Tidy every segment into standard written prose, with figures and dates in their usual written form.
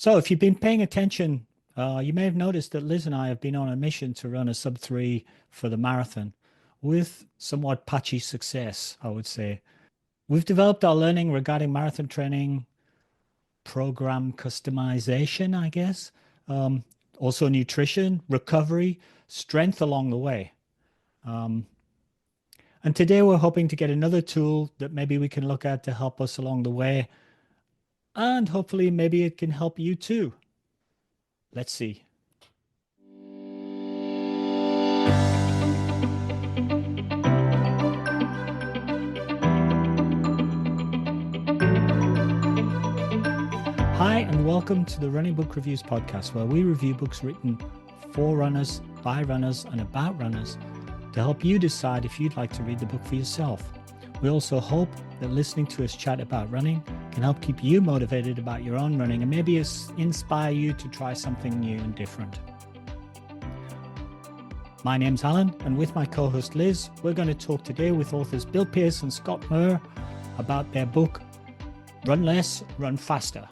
So, if you've been paying attention, you may have noticed that Liz and I have been on a mission to run a sub 3 for the marathon with somewhat patchy success, I would say. We've developed our learning regarding marathon training, program customization, I guess, um, also nutrition, recovery, strength along the way. Um, and today we're hoping to get another tool that maybe we can look at to help us along the way. And hopefully, maybe it can help you too. Let's see. Hi, and welcome to the Running Book Reviews podcast, where we review books written for runners, by runners, and about runners to help you decide if you'd like to read the book for yourself. We also hope that listening to us chat about running can help keep you motivated about your own running and maybe inspire you to try something new and different. My name's Alan, and with my co-host Liz, we're going to talk today with authors Bill Pearce and Scott Murr about their book, Run Less, Run Faster.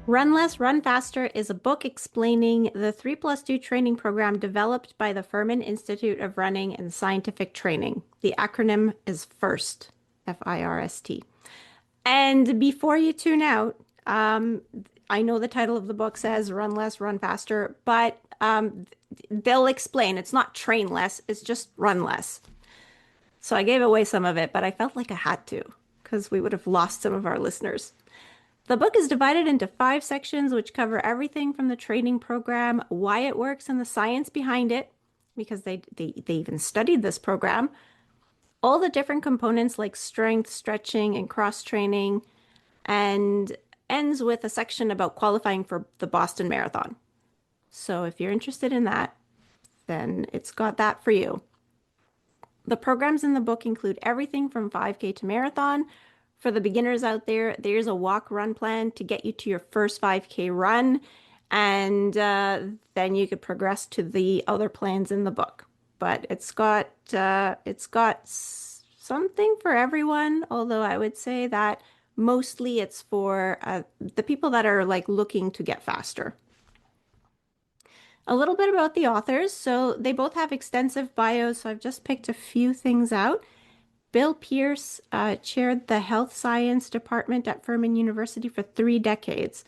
Run Less, Run Faster is a book explaining the 3+2 training program developed by the Furman Institute of Running and Scientific Training. The acronym is FIRST, F-I-R-S-T. And before you tune out, I know the title of the book says Run Less, Run Faster, but they'll explain it's not train less, it's just run less. So I gave away some of it, but I felt like I had to because we would have lost some of our listeners. The book is divided into 5 sections, which cover everything from the training program, why it works, and the science behind it, because they even studied this program, all the different components like strength, stretching, and cross-training, and ends with a section about qualifying for the Boston Marathon. So if you're interested in that, then it's got that for you. The programs in the book include everything from 5K to marathon. For the beginners out there, there's a walk-run plan to get you to your first 5K run, and then you could progress to the other plans in the book. But it's got something for everyone, although I would say that mostly it's for the people that are like looking to get faster. A little bit about the authors. So they both have extensive bios, so I've just picked a few things out. Bill Pearce chaired the health science department at Furman University for 3 decades.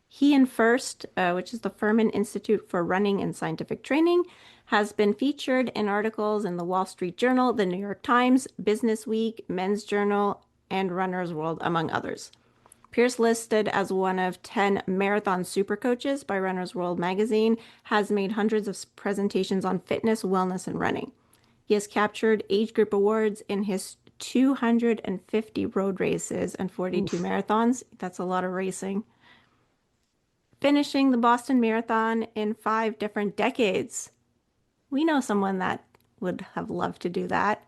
He and FIRST, which is the Furman Institute for Running and Scientific Training, has been featured in articles in the Wall Street Journal, the New York Times, Business Week, Men's Journal, and Runner's World, among others. Pearce, listed as one of 10 marathon supercoaches by Runner's World magazine, has made hundreds of presentations on fitness, wellness, and running. He has captured age group awards in his 250 road races and 42 marathons. That's a lot of racing. Finishing the Boston Marathon in 5 different decades. We know someone that would have loved to do that.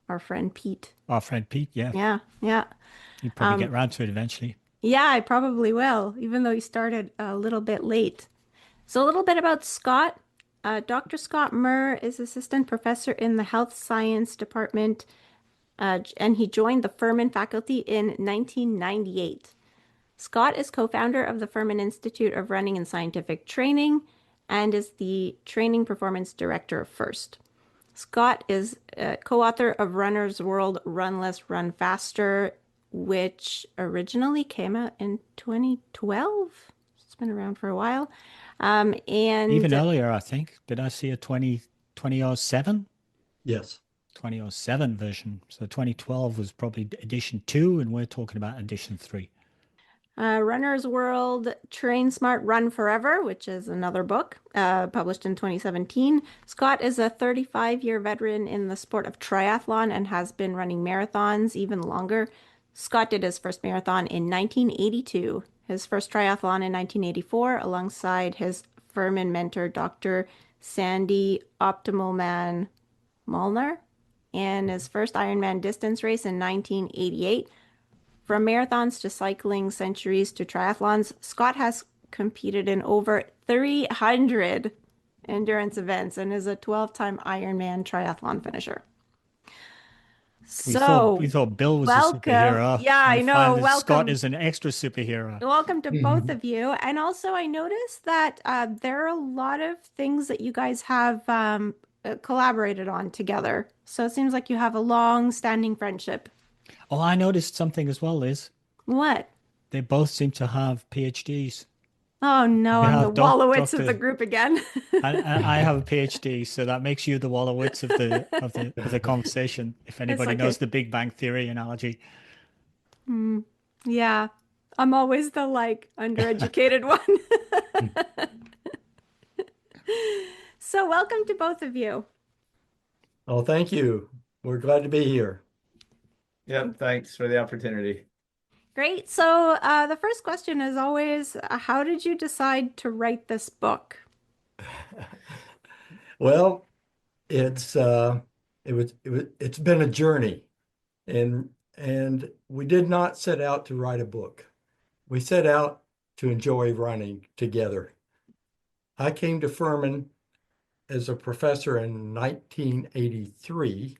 Our friend Pete. Our friend Pete, yeah. Yeah. He'd probably get around to it eventually. Yeah, I probably will, even though he started a little bit late. So a little bit about Scott. Dr. Scott Murr is assistant professor in the health science department, and he joined the Furman faculty in 1998. Scott is co-founder of the Furman Institute of Running and Scientific Training and is the training performance director of FIRST. Scott is co-author of Runner's World, Run Less, Run Faster, which originally came out in 2012. It's been around for a while. And even earlier, I think. Did I see a 2007? Yes. 2007 version. So 2012 was probably edition 2, and we're talking about edition 3. Runner's World, Train Smart, Run Forever, which is another book published in 2017. Scott is a 35-year veteran in the sport of triathlon and has been running marathons even longer. Scott did his first marathon in 1982. His first triathlon in 1984 alongside his Furman mentor, Dr. Sandy Optimal Man Molnar, and his first Ironman distance race in 1988. From marathons to cycling, centuries to triathlons, Scott has competed in over 300 endurance events and is a 12-time Ironman triathlon finisher. We So, thought Bill was a welcome. superhero, Yeah, I and know. find that Scott Welcome. is an extra superhero. Welcome to both of you. And also, I noticed that there are a lot of things that you guys have collaborated on together. So it seems like you have a long-standing friendship. Oh, I noticed something as well, Liz. What? They both seem to have PhDs. Oh no, We I'm the have Wallowitz of the Doctor, group again. and I have a PhD, so that makes you the Wallowitz of the conversation. If It's anybody like knows a, the Big Bang Theory analogy. yeah, I'm always the like undereducated one. So welcome to both of you. Oh, thank you. We're glad to be here. Yep, thanks for the opportunity. Great. So the first question is always, how did you decide to write this book? Well, it's been a journey, and we did not set out to write a book. We set out to enjoy running together. I came to Furman as a professor in 1983,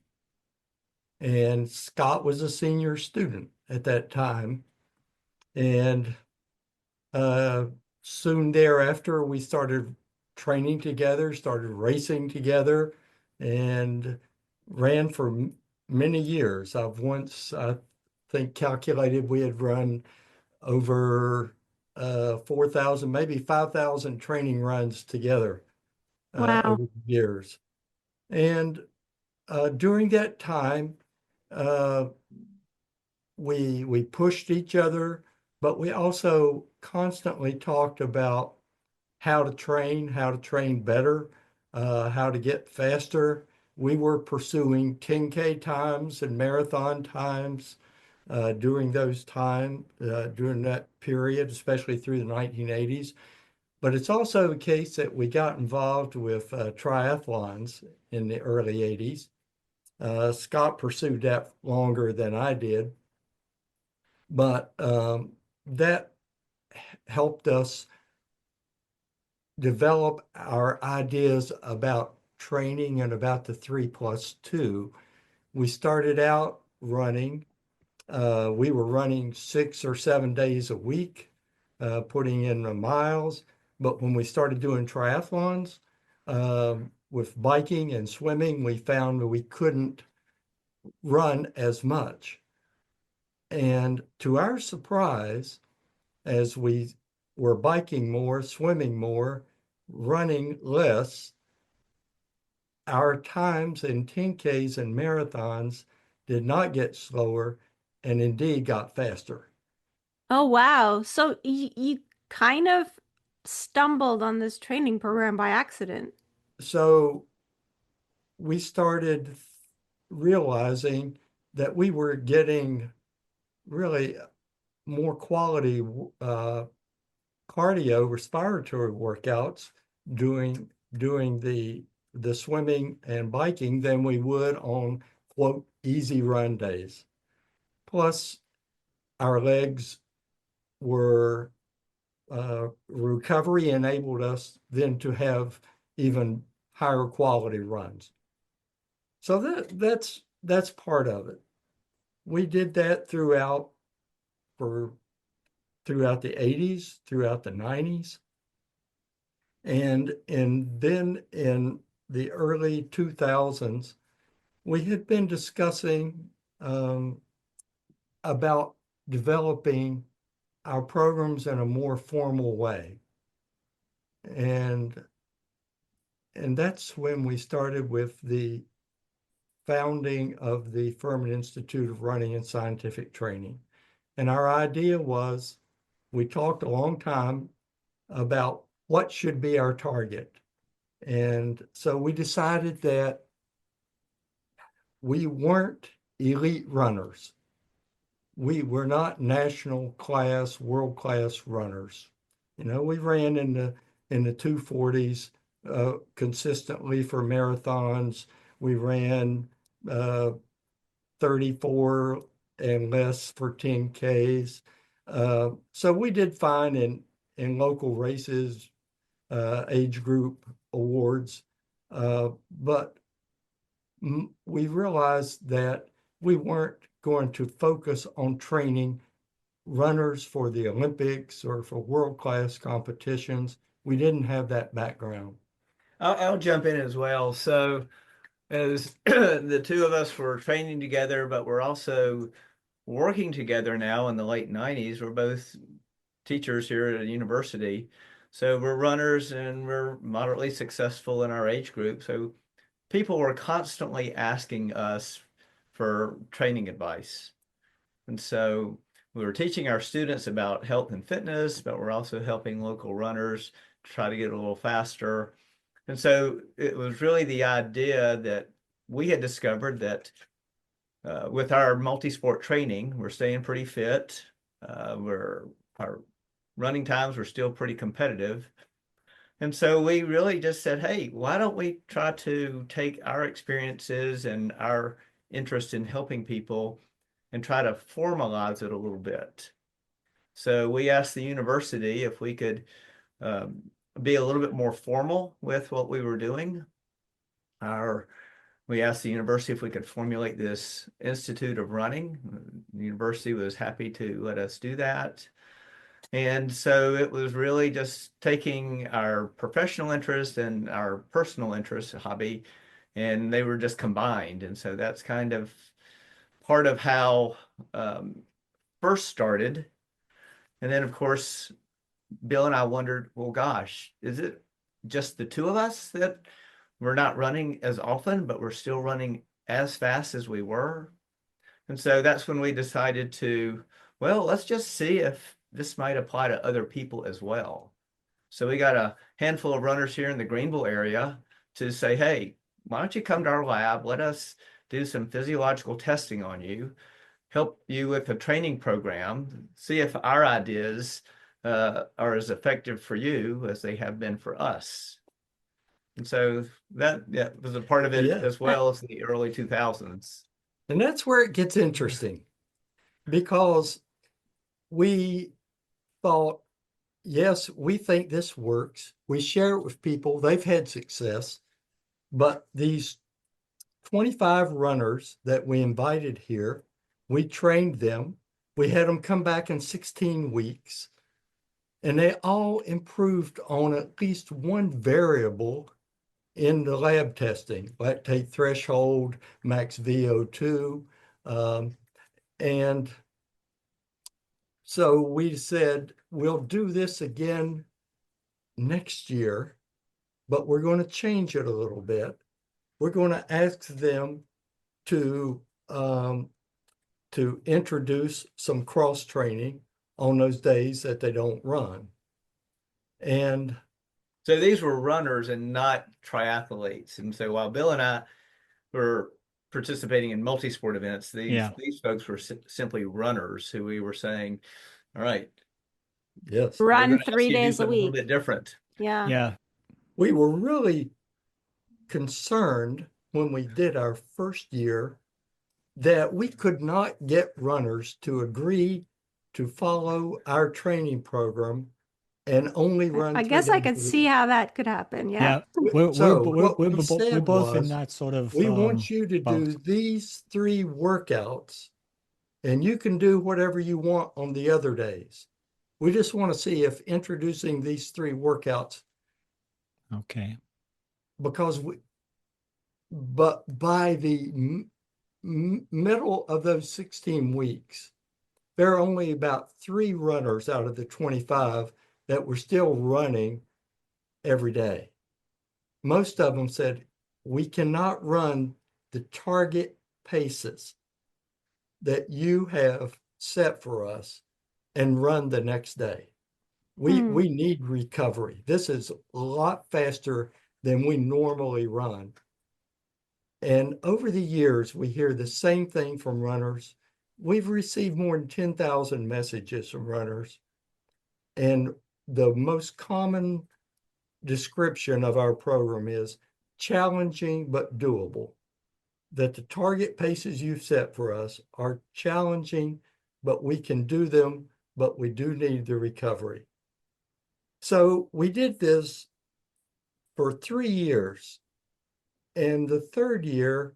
and Scott was a senior student at that time. And uh, soon thereafter, we started training together, started racing together, and ran for many years. I've once, I think, calculated we had run over 4,000, maybe 5,000 training runs together Wow. over the years. And during that time, uh, we pushed each other, but we also constantly talked about how to train better, how to get faster. We were pursuing 10K times and marathon times during during that period, especially through the 1980s. But it's also the case that we got involved with triathlons in the early 80s. Scott pursued that longer than I did, but that helped us develop our ideas about training and about the 3+2. We started out running. We were running 6 or 7 days a week, putting in the miles. But when we started doing triathlons with biking and swimming, we found that we couldn't run as much. And to our surprise, as we were biking more, swimming more, running less, our times in 10Ks and marathons did not get slower and indeed got faster. Oh, wow. So you kind of stumbled on this training program by accident. So we started realizing that we were getting really more quality cardio respiratory workouts doing the swimming and biking than we would on quote easy run days. Plus, our legs were recovery enabled us then to have even higher quality runs. So that's part of it. We did that throughout the 80s, throughout the 90s. And then in the early 2000s, we had been discussing about developing our programs in a more formal way. And that's when we started with the founding of the Furman Institute of Running and Scientific Training. And our idea was, we talked a long time about what should be our target. And so we decided that we weren't elite runners. We were not national class, world class runners. You know, we ran in the 240s consistently for marathons. We ran 34 and less for 10Ks. So we did fine in local races, age group awards, but we realized that we weren't going to focus on training runners for the Olympics or for world-class competitions. We didn't have that background. I'll jump in as well. So as the two of us were training together, but we're also working together now in the late 90s. We're both teachers here at a university. So we're runners and we're moderately successful in our age group. So people were constantly asking us for training advice. And so we were teaching our students about health and fitness, but we're also helping local runners try to get a little faster. And so it was really the idea that we had discovered that with our multi-sport training, we're staying pretty fit. Our running times were still pretty competitive. And so we really just said, hey, why don't we try to take our experiences and our interest in helping people and try to formalize it a little bit. So we asked the university if we could be a little bit more formal with what we were doing. We asked the university if we could formulate this Institute of Running. The university was happy to let us do that. And so it was really just taking our professional interest and our personal interest, hobby, and they were just combined. And so that's kind of part of how first started. And then, of course, Bill and I wondered, well, gosh, is it just the two of us that we're not running as often, but we're still running as fast as we were? And so that's when we decided to, well, let's just see if this might apply to other people as well. So we got a handful of runners here in the Greenville area to say, hey, why don't you come to our lab? Let us do some physiological testing on you, help you with a training program, see if our ideas are as effective for you as they have been for us. And so that was a part of it as well as the early 2000s. And that's where it gets interesting, because we thought, yes, we think this works. We share it with people. They've had success. But these 25 runners that we invited here, we trained them. We had them come back in 16 weeks, and they all improved on at least one variable in the lab testing, lactate threshold, max VO2. And so we said, we'll do this again next year, but we're going to change it a little bit. We're going to ask them to introduce some cross training on those days that they don't run. And so these were runners and not triathletes. And so while Bill and I were participating in multi-sport events, these folks were simply runners who we were saying, all right, yes, run 3 days a a little week. bit different. Yeah. We were really concerned when we did our first year that we could not get runners to agree to follow our training program and only run. I guess I could see how that could happen. Yeah. We're both in that sort of. We want you to do these 3 workouts, and you can do whatever you want on the other days. We just want to see if introducing these 3 workouts. Okay. But by the middle of those 16 weeks, there are only about 3 runners out of the 25 that were still running every day. Most of them said, we cannot run the target paces that you have set for us and run the next day. We need recovery. This is a lot faster than we normally run. And over the years, we hear the same thing from runners. We've received more than 10,000 messages from runners. And the most common description of our program is challenging but doable. That the target paces you've set for us are challenging, but we can do them, but we do need the recovery. So we did this for 3 years. And the third year,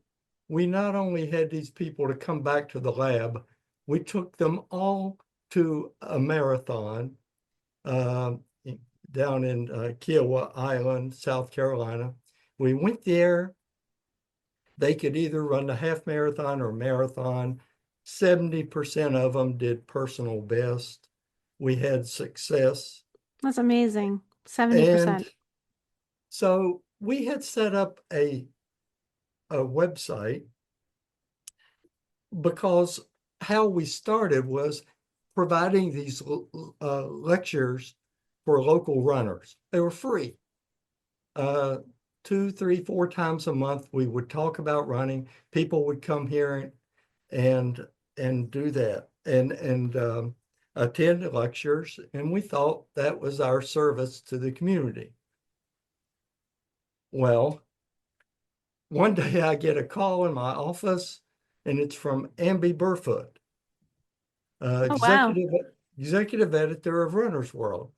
we not only had these people to come back to the lab, we took them all to a marathon down in Kiowa Island, South Carolina. We went there. They could either run the half marathon or marathon. 70% of them did personal best. We had success. That's amazing. And 70%. so we had set up a website because how we started was providing these lectures for local runners. They were free. 2, 3, 4 times a month, we would talk about running. People would come here and do that and attend lectures. And we thought that was our service to the community. Well, one day I get a call in my office, and it's from Amby Burfoot, Oh, wow. executive editor of Runner's World.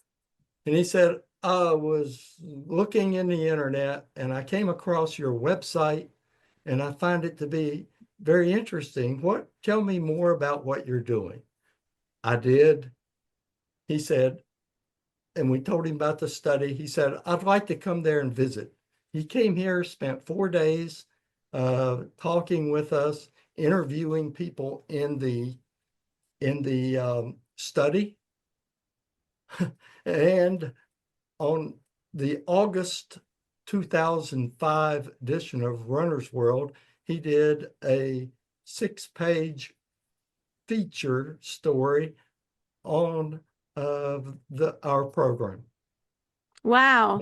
And he said, I was looking in the internet and I came across your website and I find it to be very interesting. Tell me more about what you're doing. I did. He said, and we told him about the study. He said, I'd like to come there and visit. He came here, spent 4 days talking with us, interviewing people in the study. And on the August 2005 edition of Runner's World, he did a 6-page feature story on our program. Wow.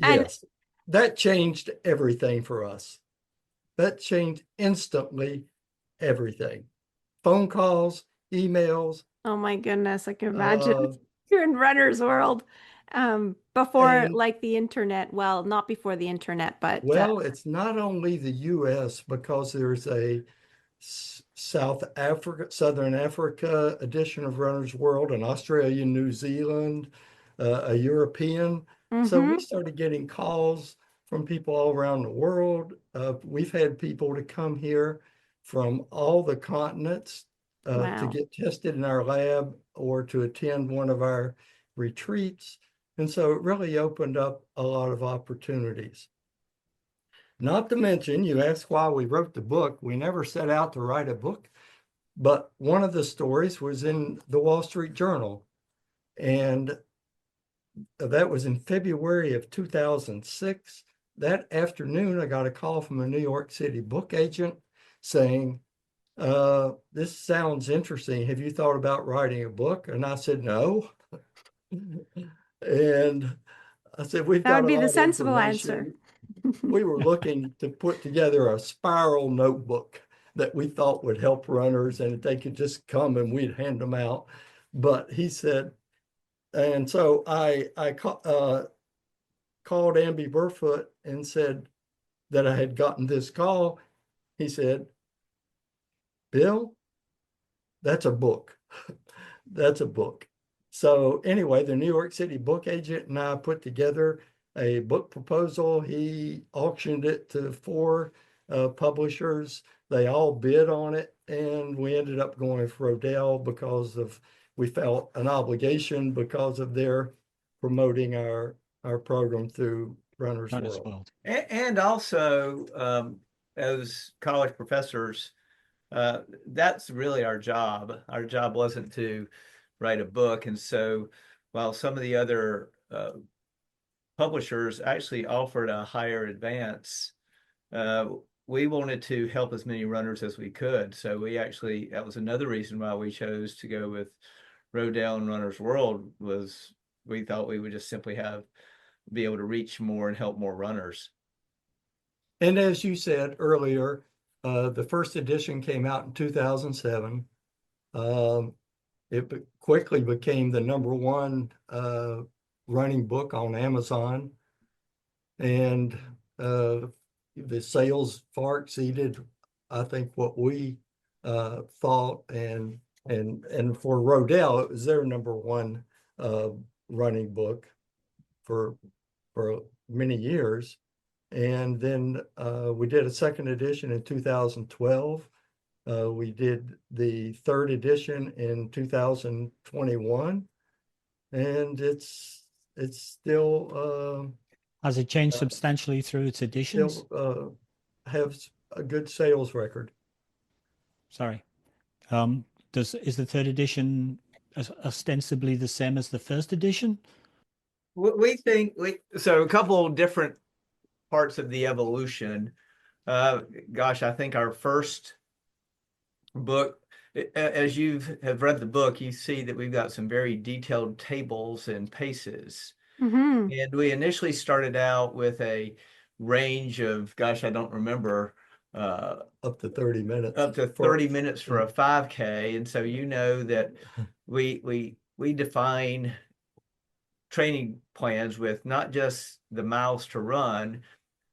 And Yes, that changed everything for us. That changed instantly everything. Phone calls, emails. oh my goodness, I can imagine you're in Runner's World. Before And like the internet, well, not before the internet, but well, it's not only the US because there's a Southern Africa edition of Runner's World, an Australia, New Zealand, a European. So we started getting calls from people all around the world. We've had people to come here from all the continents to wow. get tested in our lab or to attend one of our retreats. And so it really opened up a lot of opportunities. Not to mention, you asked why we wrote the book. We never set out to write a book, but one of the stories was in the Wall Street Journal. And that was in February of 2006. That afternoon, I got a call from a New York City book agent saying, this sounds interesting. Have you thought about writing a book? And I said, no. And I said, we've That got would a be lot the of sensible information. answer. We were looking to put together a spiral notebook that we thought would help runners and that they could just come and we'd hand them out. But he said, and so I called Amby Burfoot and said that I had gotten this call. He said, Bill, that's a book. That's a book. So anyway, the New York City book agent and I put together a book proposal. He auctioned it to 4 publishers. They all bid on it, and we ended up going with Rodale because we felt an obligation because of their promoting our program through Runner's World. And also, as college professors, that's really our job. Our job wasn't to write a book. And so while some of the other publishers actually offered a higher advance, we wanted to help as many runners as we could. So that was another reason why we chose to go with Rodale and Runner's World, was we thought we would just simply be able to reach more and help more runners. And as you said earlier, the first edition came out in 2007. It quickly became the #1 running book on Amazon, and the sales far exceeded, I think, what we thought. And for Rodale, it was their #1 running book for many years. And then we did a second edition in 2012. We did the third edition in 2021, and it's still Has it changed substantially through its editions? Has a good sales record. Sorry. Is the third edition ostensibly the same as the first edition? We think so. A couple different parts of the evolution. Gosh, I think our first book, as you have read the book, you see that we've got some very detailed tables and paces. Mm-hmm. And we initially started out with a range of, gosh, I don't remember, up to 30 minutes. Up to 30 minutes for a 5K. And so you know that we define training plans with not just the miles to run,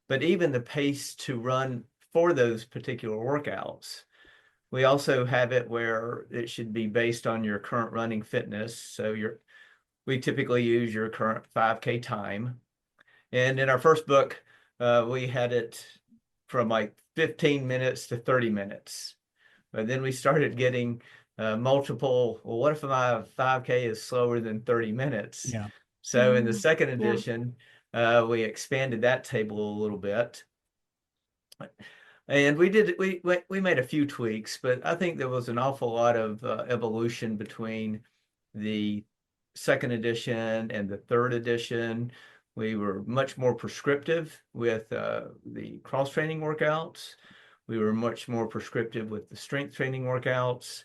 but even the pace to run for those particular workouts. We also have it where it should be based on your current running fitness. So we typically use your current 5K time. And in our first book, we had it from like 15 minutes to 30 minutes. But then we started getting multiple, well, what if my 5K is slower than 30 minutes? Yeah. So in the second edition, we expanded that table a little bit. And we made a few tweaks, but I think there was an awful lot of evolution between the second edition and the third edition. We were much more prescriptive with the cross training workouts. We were much more prescriptive with the strength training workouts.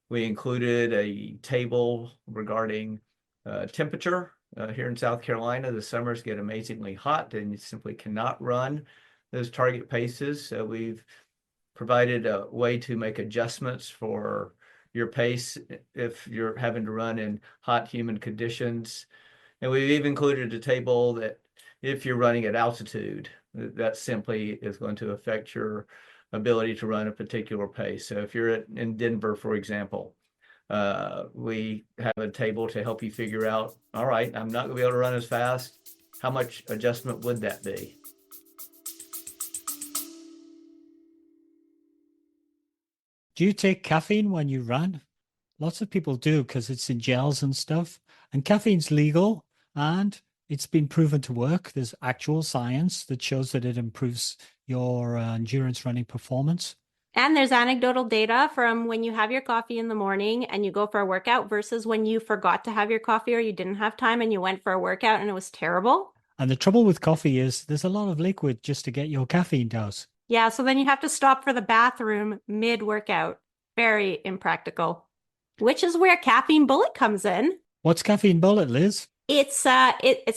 We included a table regarding temperature. Here in South Carolina, the summers get amazingly hot and you simply cannot run those target paces. So we've provided a way to make adjustments for your pace if you're having to run in hot, humid conditions. And we've even included a table that if you're running at altitude, that simply is going to affect your ability to run a particular pace. So if you're in Denver, for example, we have a table to help you figure out, all right, I'm not going to be able to run as fast. How much adjustment would that be? Do you take caffeine when you run? Lots of people do because it's in gels and stuff. And caffeine's legal and it's been proven to work. There's actual science that shows that it improves your endurance running performance. And there's anecdotal data from when you have your coffee in the morning and you go for a workout versus when you forgot to have your coffee or you didn't have time and you went for a workout and it was terrible. And the trouble with coffee is there's a lot of liquid just to get your caffeine dose. Yeah, so then you have to stop for the bathroom mid-workout. Very impractical. Which is where Caffeine Bullet comes in. What's Caffeine Bullet, Liz? It's a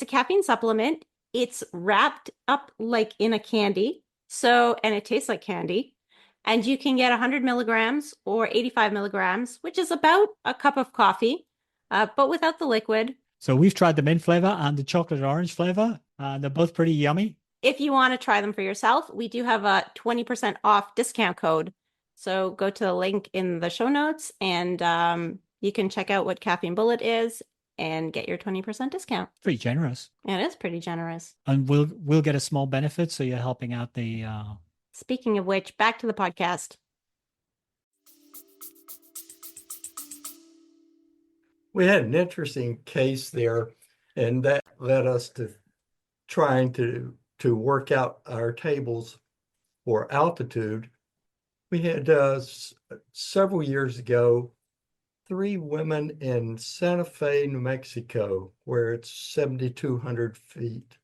caffeine supplement. It's wrapped up like in a candy. And it tastes like candy. And you can get 100 milligrams or 85 milligrams, which is about a cup of coffee, but without the liquid. So we've tried the mint flavor and the chocolate orange flavor, and they're both pretty yummy. If you want to try them for yourself, we do have a 20% off discount code. So go to the link in the show notes and you can check out what Caffeine Bullet is and get your 20% discount. Pretty generous. It is pretty generous. And we'll get a small benefit, so you're helping out the... Speaking of which, back to the podcast. We had an interesting case there, and that led us to trying to work out our tables for altitude. We had several years ago, 3 women in Santa Fe, New Mexico, where it's 7,200 feet.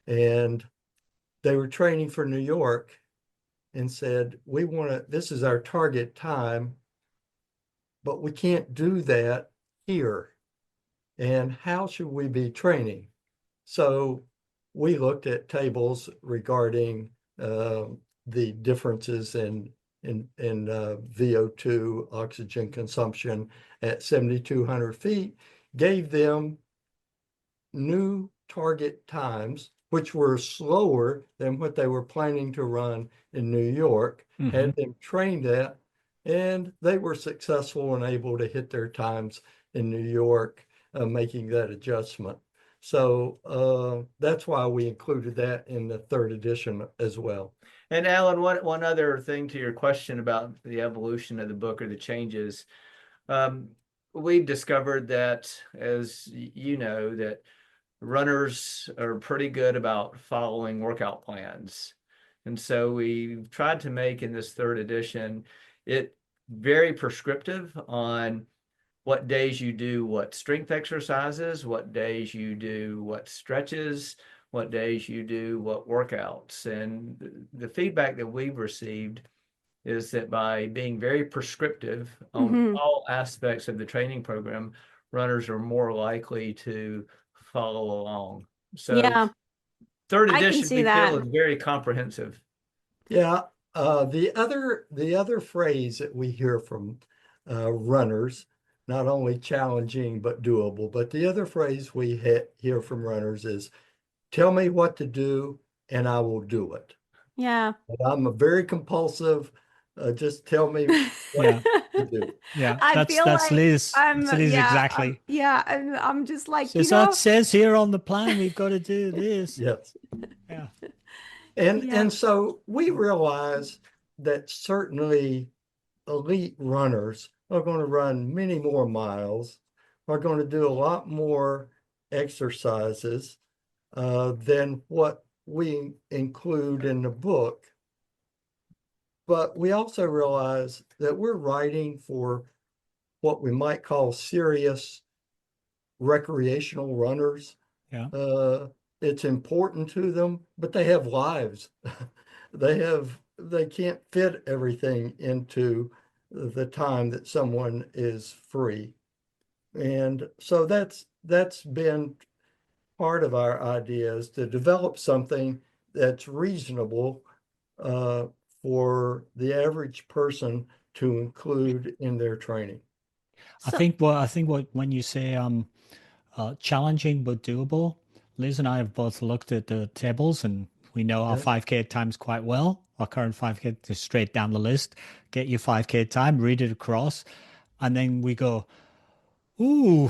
And they were training for New York and said, this is our target time, but we can't do that here. And how should we be training? So we looked at tables regarding the differences in VO2 oxygen consumption at 7,200 feet, gave them new target times, which were slower than what they were planning to run in New York, had them trained that, and they were successful and able to hit their times in New York, making that adjustment. So that's why we included that in the third edition as well. And Alan, one other thing to your question about the evolution of the book or the changes, we've discovered that, as you know, that runners are pretty good about following workout plans. And so we've tried to make in this third edition it very prescriptive on what days you do what strength exercises, what days you do what stretches, what days you do what workouts. And the feedback that we've received is that by being very prescriptive on all aspects of the training program, runners are more likely to follow along. So Yeah, third I can edition, see we feel, that. is very comprehensive. Yeah, the other phrase that we hear from runners, not only challenging but doable, but the other phrase we hear from runners is, "Tell me what to do, and I will do it." Yeah. And I'm a very compulsive. Just tell me what Yeah. to do. Yeah. I feel That's like Liz. That's Liz exactly. I'm just like, Says, oh, it says here on the plan we've got to do this. Yes. Yeah. And so we realize that certainly elite runners are going to run many more miles, are going to do a lot more exercises than what we include in the book. But we also realize that we're writing for what we might call serious recreational runners. Yeah. It's important to them, but they have lives. They can't fit everything into the time that someone is free. And so that's been part of our idea, is to develop something that's reasonable for the average person to include in their training. I think what when you say challenging but doable, Liz and I have both looked at the tables and we know our Yeah. 5K times quite well. Our current 5K is straight down the list. Get your 5K time, read it across, and then we go, ooh,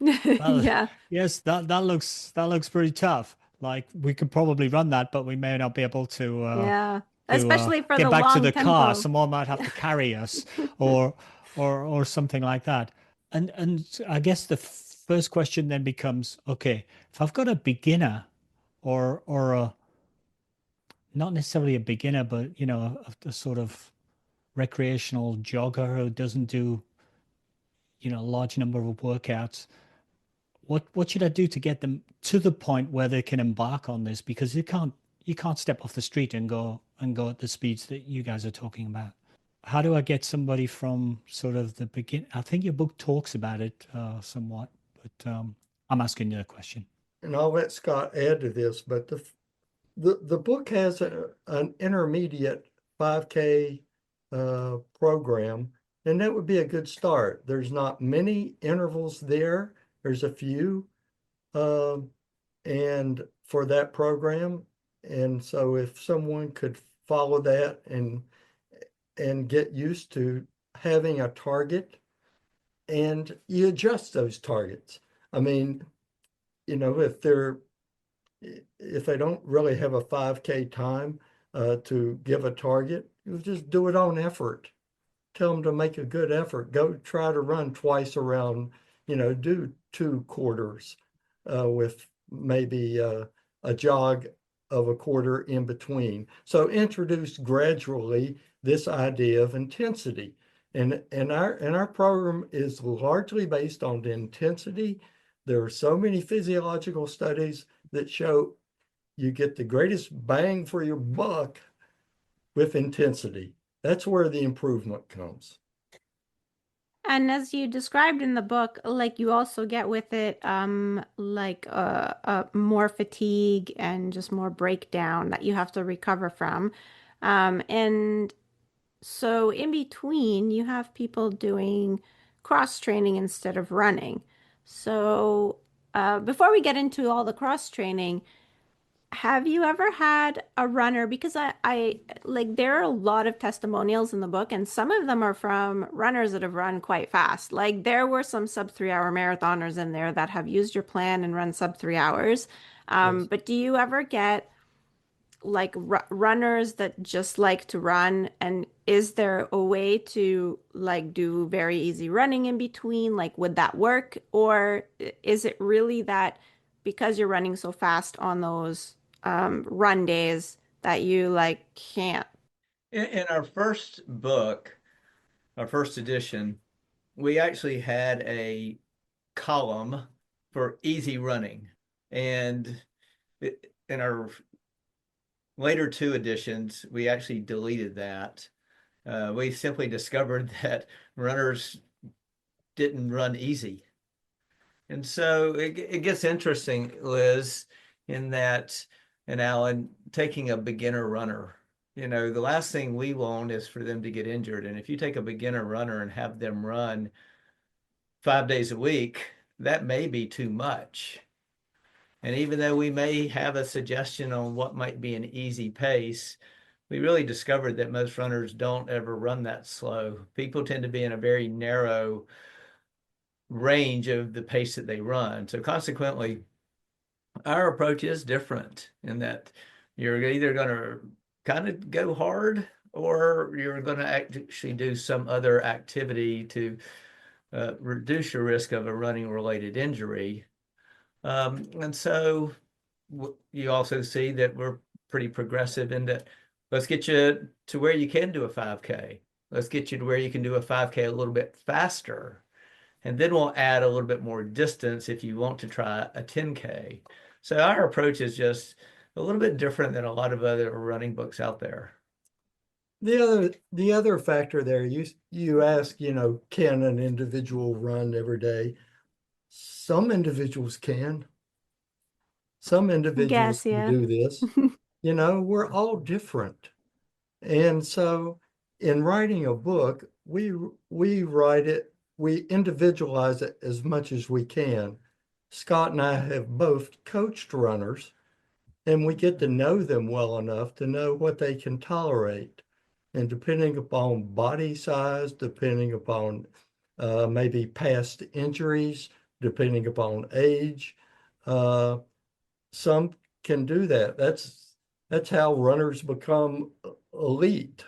Yeah. yes, that looks pretty tough. Like we could probably run that, but we may not be able Yeah. to Especially for get the back to long the car. tempo. Someone might have to carry us, or or something like that. And I guess the first question then becomes, okay, if I've got a beginner or a not necessarily a beginner, but a sort of recreational jogger who doesn't do a large number of workouts, what should I do to get them to the point where they can embark on this? Because you can't step off the street and go at the speeds that you guys are talking about. How do I get somebody from sort of the begin? I think your book talks about it somewhat, but I'm asking you a question. And I'll let Scott add to this, but the book has an intermediate 5K program, and that would be a good start. There's not many intervals there. There's a few, and for that program. And so if someone could follow that and get used to having a target, and you adjust those targets. I mean, if they don't really have a 5K time to give a target, you just do it on effort. Tell them to make a good effort. Go try to run twice around, do 2 quarters with maybe a jog of a quarter in between. So introduce gradually this idea of intensity. And our program is largely based on the intensity. There are so many physiological studies that show you get the greatest bang for your buck with intensity. That's where the improvement comes. And as you described in the book, like you also get with it, more fatigue and just more breakdown that you have to recover from. And so in between, you have people doing cross training instead of running. So before we get into all the cross training, Have you ever had a runner? Because I like there are a lot of testimonials in the book, and some of them are from runners that have run quite fast. Like there were some sub 3 hour marathoners in there that have used your plan and run sub 3 hours. Yes. But do you ever get like runners that just like to run? And is there a way to like do very easy running in between? Like, would that work? Or is it really that because you're running so fast on those run days that you like can't? In our first book, our first edition, we actually had a column for easy running. And in our later two editions, we actually deleted that. We simply discovered that runners didn't run easy. And so it gets interesting, Liz, in that, and Alan, taking a beginner runner. You know, the last thing we want is for them to get injured. And if you take a beginner runner and have them run 5 days a week, that may be too much. And even though we may have a suggestion on what might be an easy pace, we really discovered that most runners don't ever run that slow. People tend to be in a very narrow range of the pace that they run. So consequently, our approach is different in that you're either going to kind of go hard or you're going to actually do some other activity to reduce your risk of a running related injury. And so you also see that we're pretty progressive in that let's get you to where you can do a 5K. Let's get you to where you can do a 5K a little bit faster. And then we'll add a little bit more distance if you want to try a 10K. So our approach is just a little bit different than a lot of other running books out there. The other factor there, you ask, can an individual run every day? Some individuals can. Some individuals Guess, can yeah. do this. We're all different. And so in writing a book, we write it, we individualize it as much as we can. Scott and I have both coached runners, and we get to know them well enough to know what they can tolerate. And depending upon body size, depending upon maybe past injuries, depending upon age, some can do that. That's how runners become elite.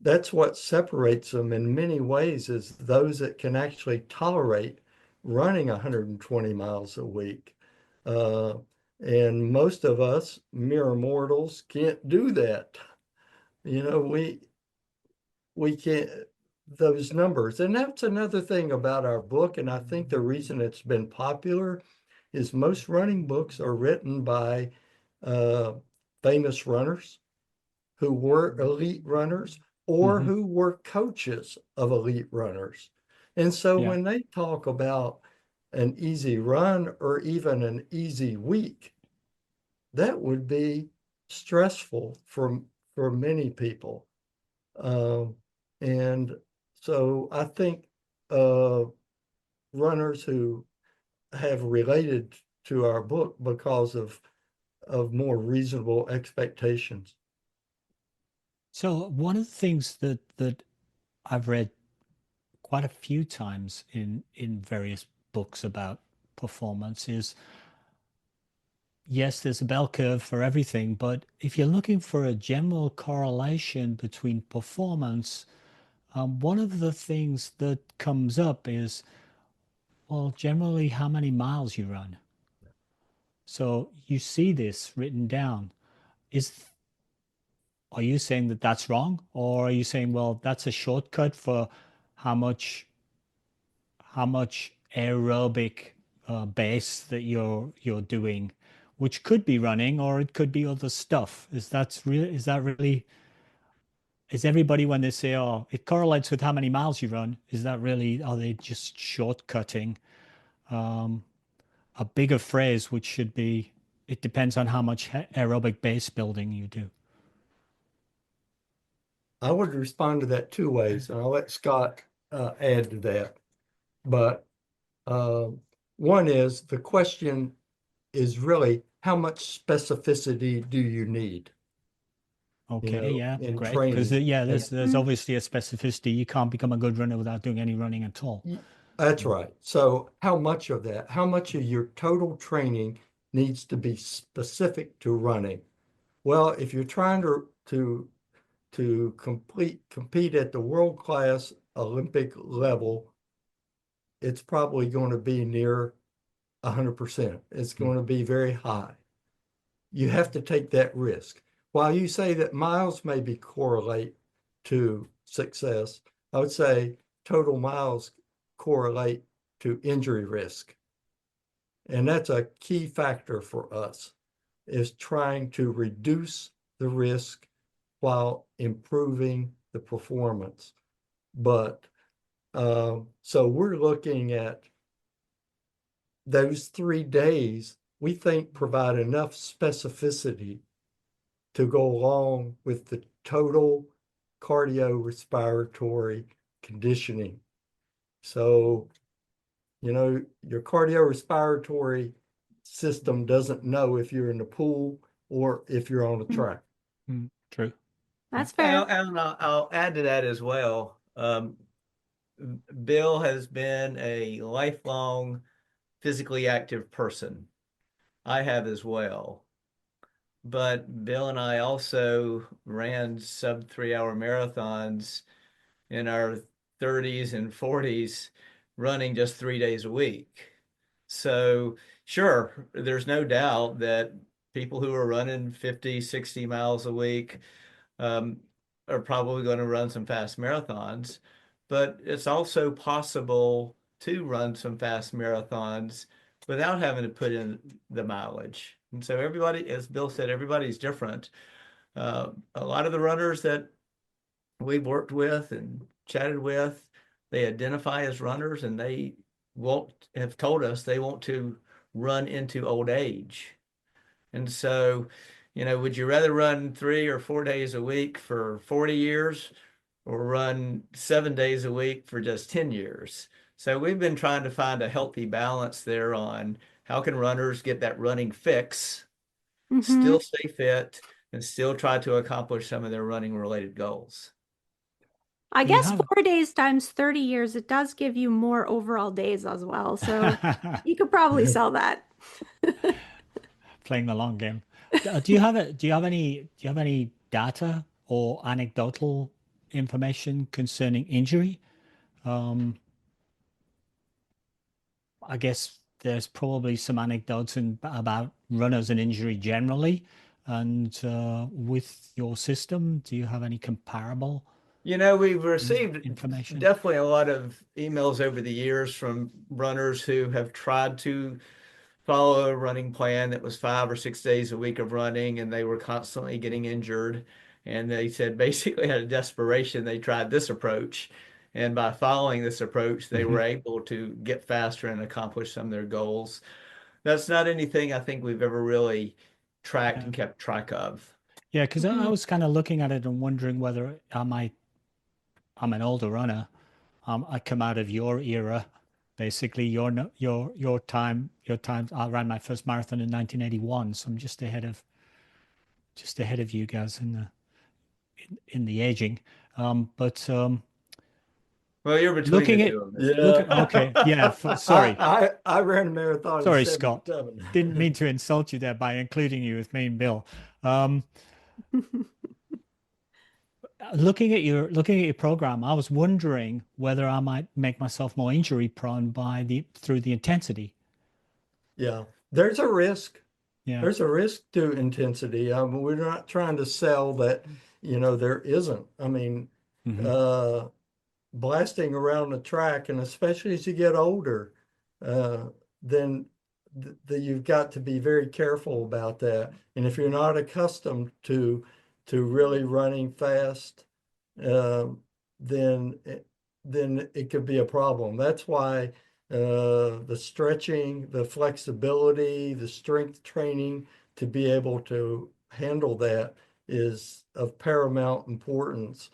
That's what separates them in many ways, is those that can actually tolerate running 120 miles a week. And most of us mere mortals can't do that. We can't, those numbers. And that's another thing about our book. And I think the reason it's been popular is most running books are written by famous runners who were elite runners or who were coaches of elite runners. And so when they talk about an easy run or even an easy week, that would be stressful for many people. And so I think runners who have related to our book because of more reasonable expectations. So one of the things that I've read quite a few times in various books about performance is, yes, there's a bell curve for everything, but if you're looking for a general correlation between performance, one of the things that comes up is, well, generally how many miles you run. So you see this written down. Are you saying that that's wrong? Or are you saying, well, that's a shortcut for how much aerobic base that you're doing, which could be running or it could be other stuff? Is everybody, when they say, oh, it correlates with how many miles you run, are they just shortcutting a bigger phrase, which should be, it depends on how much aerobic base building you do? I would respond to that two ways, and I'll let Scott add to that. But one is, the question is really, how much specificity do you need, Okay, yeah, in great. Because training? yeah, And there's obviously a specificity. You can't become a good runner without doing any running at all. that's right. So how much of that, how much of your total training needs to be specific to running? Well, if you're trying to compete at the world-class Olympic level, it's probably going to be near 100%. It's going to be very high. You have to take that risk. While you say that miles maybe correlate to success, I would say total miles correlate to injury risk. And that's a key factor for us, is trying to reduce the risk while improving the performance. But so we're looking at those 3 days, we think provide enough specificity to go along with the total cardiorespiratory conditioning. So, your cardiorespiratory system doesn't know if you're in the pool or if you're on the track. True. That's fair. And I'll add to that as well. Bill has been a lifelong physically active person. I have as well. But Bill and I also ran sub 3 hour marathons in our 30s and 40s, running just 3 days a week. So sure, there's no doubt that people who are running 50, 60 miles a week are probably going to run some fast marathons, but it's also possible to run some fast marathons without having to put in the mileage. And so everybody, as Bill said, everybody's different. A lot of the runners that we've worked with and chatted with, they identify as runners, and they have told us they want to run into old age. And so, would you rather run 3 or 4 days a week for 40 years or run 7 days a week for just 10 years? So we've been trying to find a healthy balance there on how can runners get that running fix, still stay fit, and still try to accomplish some of their running related goals. I Do you guess have- 4 days times 30 years, it does give you more overall days as well. So you could probably sell that. Playing the long game. Do you have any data or anecdotal information concerning injury? I guess there's probably some anecdotes about runners and injury generally. And with your system, do you have any comparable We've received information? definitely a lot of emails over the years from runners who have tried to follow a running plan that was 5 or 6 days a week of running, and they were constantly getting injured. And they said basically out of desperation, they tried this approach. And by following this approach, they were able to get faster and accomplish some of their goals. That's not anything I think we've ever really tracked and kept track of. Yeah, because I was kind of looking at it and wondering whether I'm an older runner. I come out of your era, basically your time. I ran my first marathon in 1981, so I'm just ahead of you guys in the aging. But Well, you're between looking the at two of us. okay, yeah. Sorry, I ran a marathon sorry, in Scott. 77. Didn't mean to insult you there by including you with me and Bill. Um, looking at your program, I was wondering whether I might make myself more injury prone through the intensity. Yeah, there's a risk. Yeah. There's a risk to intensity. We're not trying to sell that, there isn't. I mean, blasting around the track, and especially as you get older, then you've got to be very careful about that. And if you're not accustomed to really running fast, then it could be a problem. That's why the stretching, the flexibility, the strength training to be able to handle that is of paramount importance.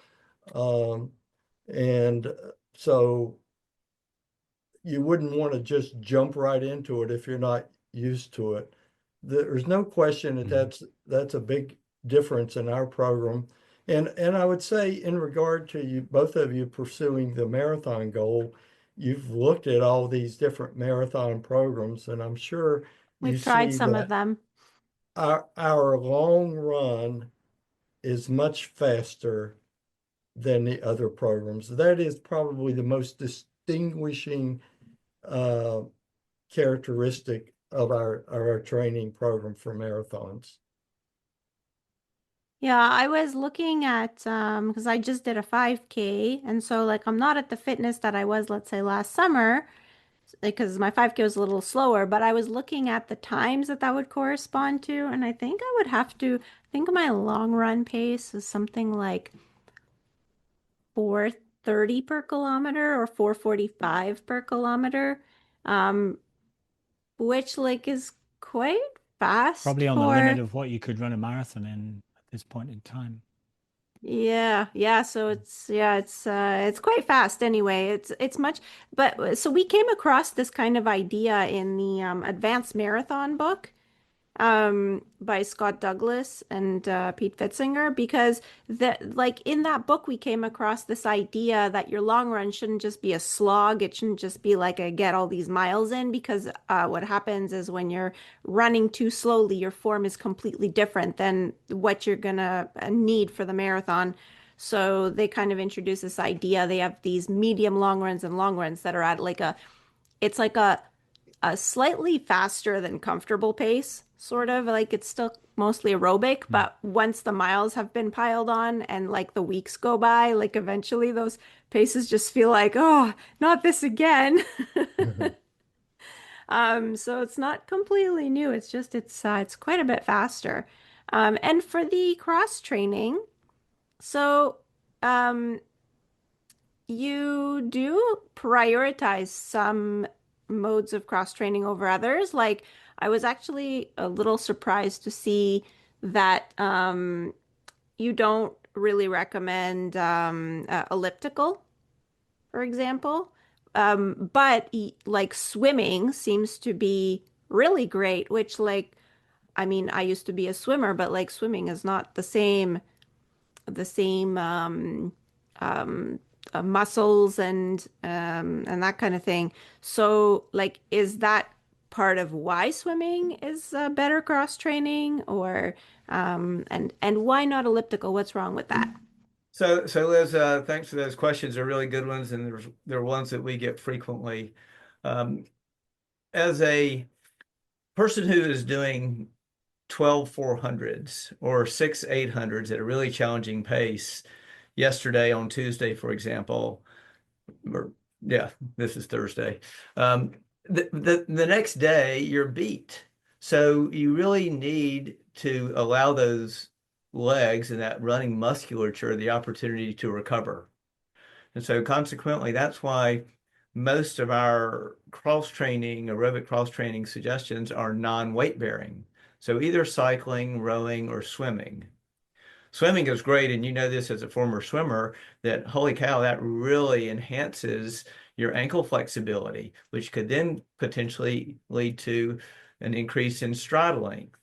And so you wouldn't want to just jump right into it if you're not used to it. there's no question that that's a big difference in our program. And I would say in regard to you, both of you pursuing the marathon goal, you've looked at all these different marathon programs, and I'm sure you We've tried see some of that them. our long run is much faster than the other programs. That is probably the most distinguishing characteristic of our training program for marathons. Yeah, I was looking at because I just did a 5K, and so like I'm not at the fitness that I was, let's say, last summer because my 5K was a little slower, but I was looking at the times that that would correspond to, and I think I would have to I think my long run pace is something like 4:30 per kilometer or 4:45 per kilometer, um, which like is quite fast Probably on the limit for. of what you could run a marathon in at this point in time. Yeah, so it's quite fast anyway. It's much but so we came across this kind of idea in the Advanced Marathon book by Scott Douglas and Pete Fitzinger because like in that book we came across this idea that your long run shouldn't just be a slog. It shouldn't just be like a get all these miles in because what happens is when you're running too slowly, your form is completely different than what you're gonna need for the marathon. So they kind of introduce this idea. They have these medium long runs and long runs that are at like it's like a slightly faster than comfortable pace, sort of like it's still mostly aerobic, but once the miles have been piled on and like the weeks go by, like eventually those paces just feel like, oh, not this again. So it's not completely new. It's just it's quite a bit faster. And for the cross training, so um, you do prioritize some modes of cross training over others. Like I was actually a little surprised to see that you don't really recommend elliptical, for example. But like swimming seems to be really great, which like I mean, I used to be a swimmer, but like swimming is not the same um, muscles and that kind of thing. So, like, is that part of why swimming is better cross training, or and why not elliptical? What's wrong with that? So Liz, thanks for those questions. They're really good ones, and they're ones that we get frequently. Um, as a person who is doing 12 400s or 6 800s at a really challenging pace, yesterday on Tuesday, for example, or yeah, this is Thursday. The next day you're beat. So you really need to allow those legs and that running musculature the opportunity to recover. And so consequently, that's why most of our cross training, aerobic cross training suggestions are non-weight bearing. So either cycling, rowing, or swimming. Swimming is great, and you know this as a former swimmer, that holy cow, that really enhances your ankle flexibility, which could then potentially lead to an increase in stride length.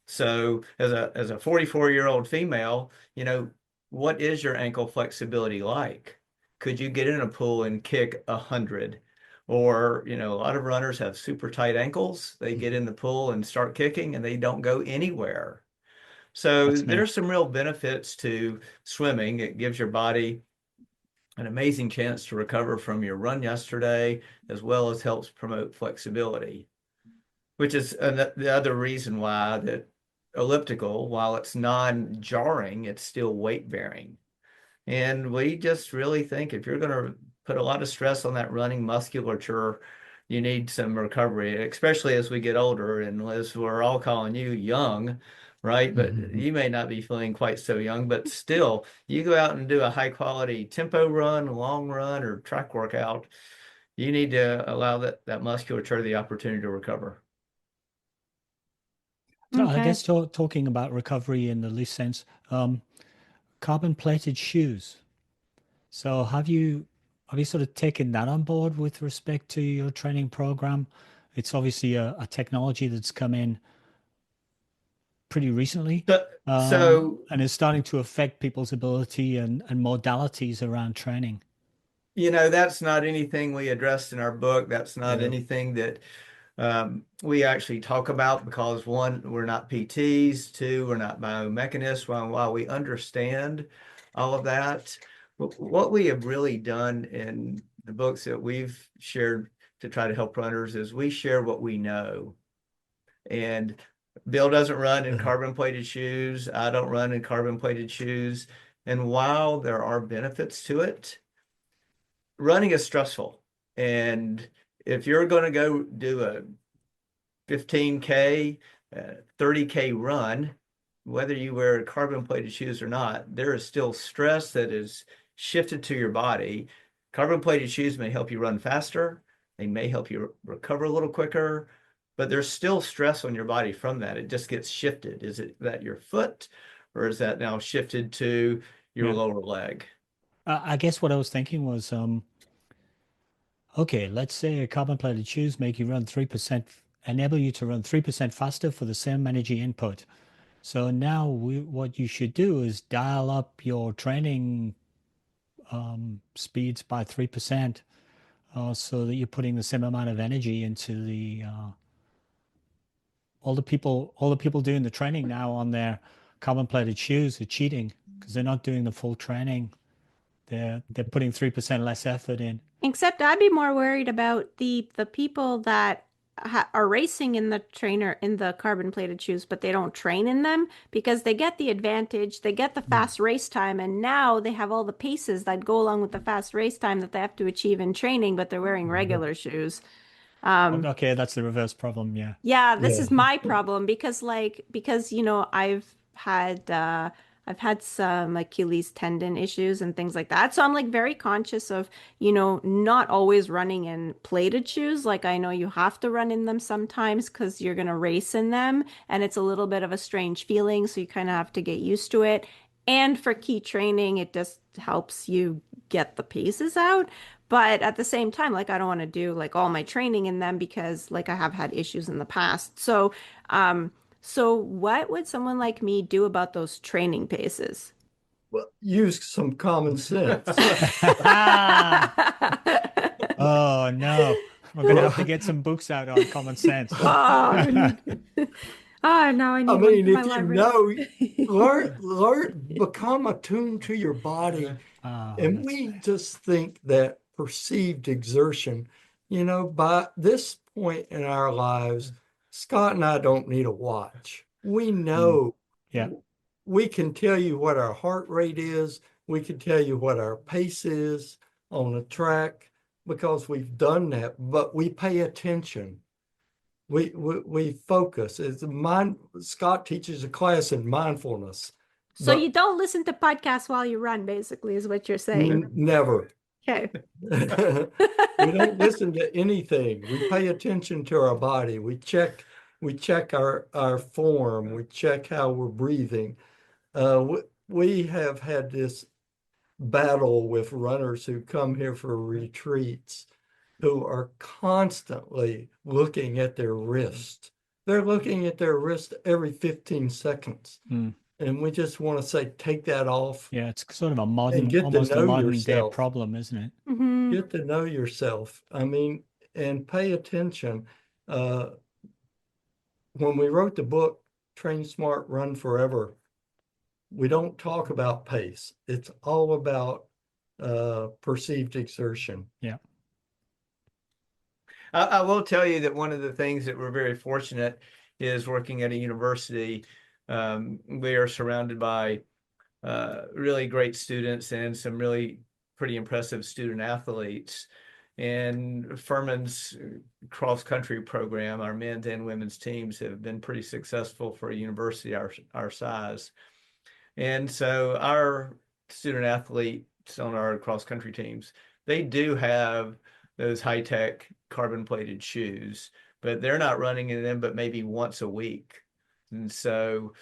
So as a 44-year-old female, you know, what is your ankle flexibility like? Could you get in a pool and kick 100? Or, you know, a lot of runners have super tight ankles. They get in the pool and start kicking and they don't go anywhere. So That's me. there's some real benefits to swimming. It gives your body an amazing chance to recover from your run yesterday, as well as helps promote flexibility, which is the other reason why that elliptical, while it's non-jarring, it's still weight bearing. And we just really think if you're going to put a lot of stress on that running musculature, you need some recovery, especially as we get older. And Liz, we're all calling you young, right? But you may not be feeling quite so young, but still, you go out and do a high quality tempo run, long run, or track workout, you need to allow that musculature the opportunity to recover. So I Okay. guess talking about recovery in the loose sense, carbon plated shoes. So have you sort of taken that on board with respect to your training program? It's obviously a technology that's come in pretty recently, and is starting to affect people's ability and modalities around training. That's not anything we addressed in our book. That's not anything that we actually talk about because, one, we're not PTs, two, we're not biomechanists. While we understand all of that, what we have really done in the books that we've shared to try to help runners is we share what we know. And Bill doesn't run in carbon-plated shoes. I don't run in carbon-plated shoes. And while there are benefits to it, running is stressful. And if you're going to go do a 15K, 30K run, whether you wear carbon-plated shoes or not, there is still stress that is shifted to your body. Carbon-plated shoes may help you run faster. They may help you recover a little quicker, but there's still stress on your body from that. It just gets shifted. Is it that your foot, or is that now shifted to your lower leg? I guess what I was thinking was, okay, let's say carbon-plated shoes make you run 3%, enable you to run 3% faster for the same energy input. So now what you should do is dial up your training speeds by 3%, so that you're putting the same amount of energy into the all the people doing the training now on their carbon-plated shoes are cheating because they're not doing the full training. They're putting 3% less effort in. Except I'd be more worried about the people that are racing in the carbon plated shoes, but they don't train in them because they get the advantage, they get the fast race time, and now they have all the paces that go along with the fast race time that they have to achieve in training, but they're wearing regular shoes. Okay, that's the reverse problem. Yeah. Yeah, this is my problem because I've had some Achilles tendon issues and things like that. So I'm like very conscious of, not always running in plated shoes. Like I know you have to run in them sometimes because you're going to race in them and it's a little bit of a strange feeling, so you kind of have to get used to it. And for key training, it just helps you get the paces out. But at the same time, like I don't want to do like all my training in them because like I have had issues in the past. So what would someone like me do about those training paces? Well, use some common sense. Oh no, we're gonna have to get some books out on common sense. Oh, now I need I one mean, for my if you library. learn, become attuned to your body. Oh, And that's we just think that perceived exertion, by this point in our lives, Scott and I don't need a watch. We know, yeah. we can tell you what our heart rate is. We can tell you what our pace is on a track because we've done that, but we pay attention. We focus. Scott teaches a class in mindfulness. So you don't listen to podcasts while you run, basically, is what you're saying. Never. Okay. We don't listen to anything. We pay attention to our body. We check our form. We check how we're breathing. We have had this battle with runners who come here for retreats who are constantly looking at their wrist. They're looking at their wrist every 15 seconds. And we just want to say, take that off. Yeah, it's sort of almost a modern day problem, isn't it? Mm-hmm. Get to know yourself. I mean, and pay attention. When we wrote the book, Train Smart, Run Forever, we don't talk about pace. It's all about perceived exertion. Yeah. I will tell you that one of the things that we're very fortunate is working at a university. We are surrounded by really great students and some really pretty impressive student athletes. And Furman's cross-country program, our men's and women's teams have been pretty successful for a university our size. And so our student athletes on our cross-country teams, they do have those high-tech carbon-plated shoes, but they're not running in them but maybe once a week. And so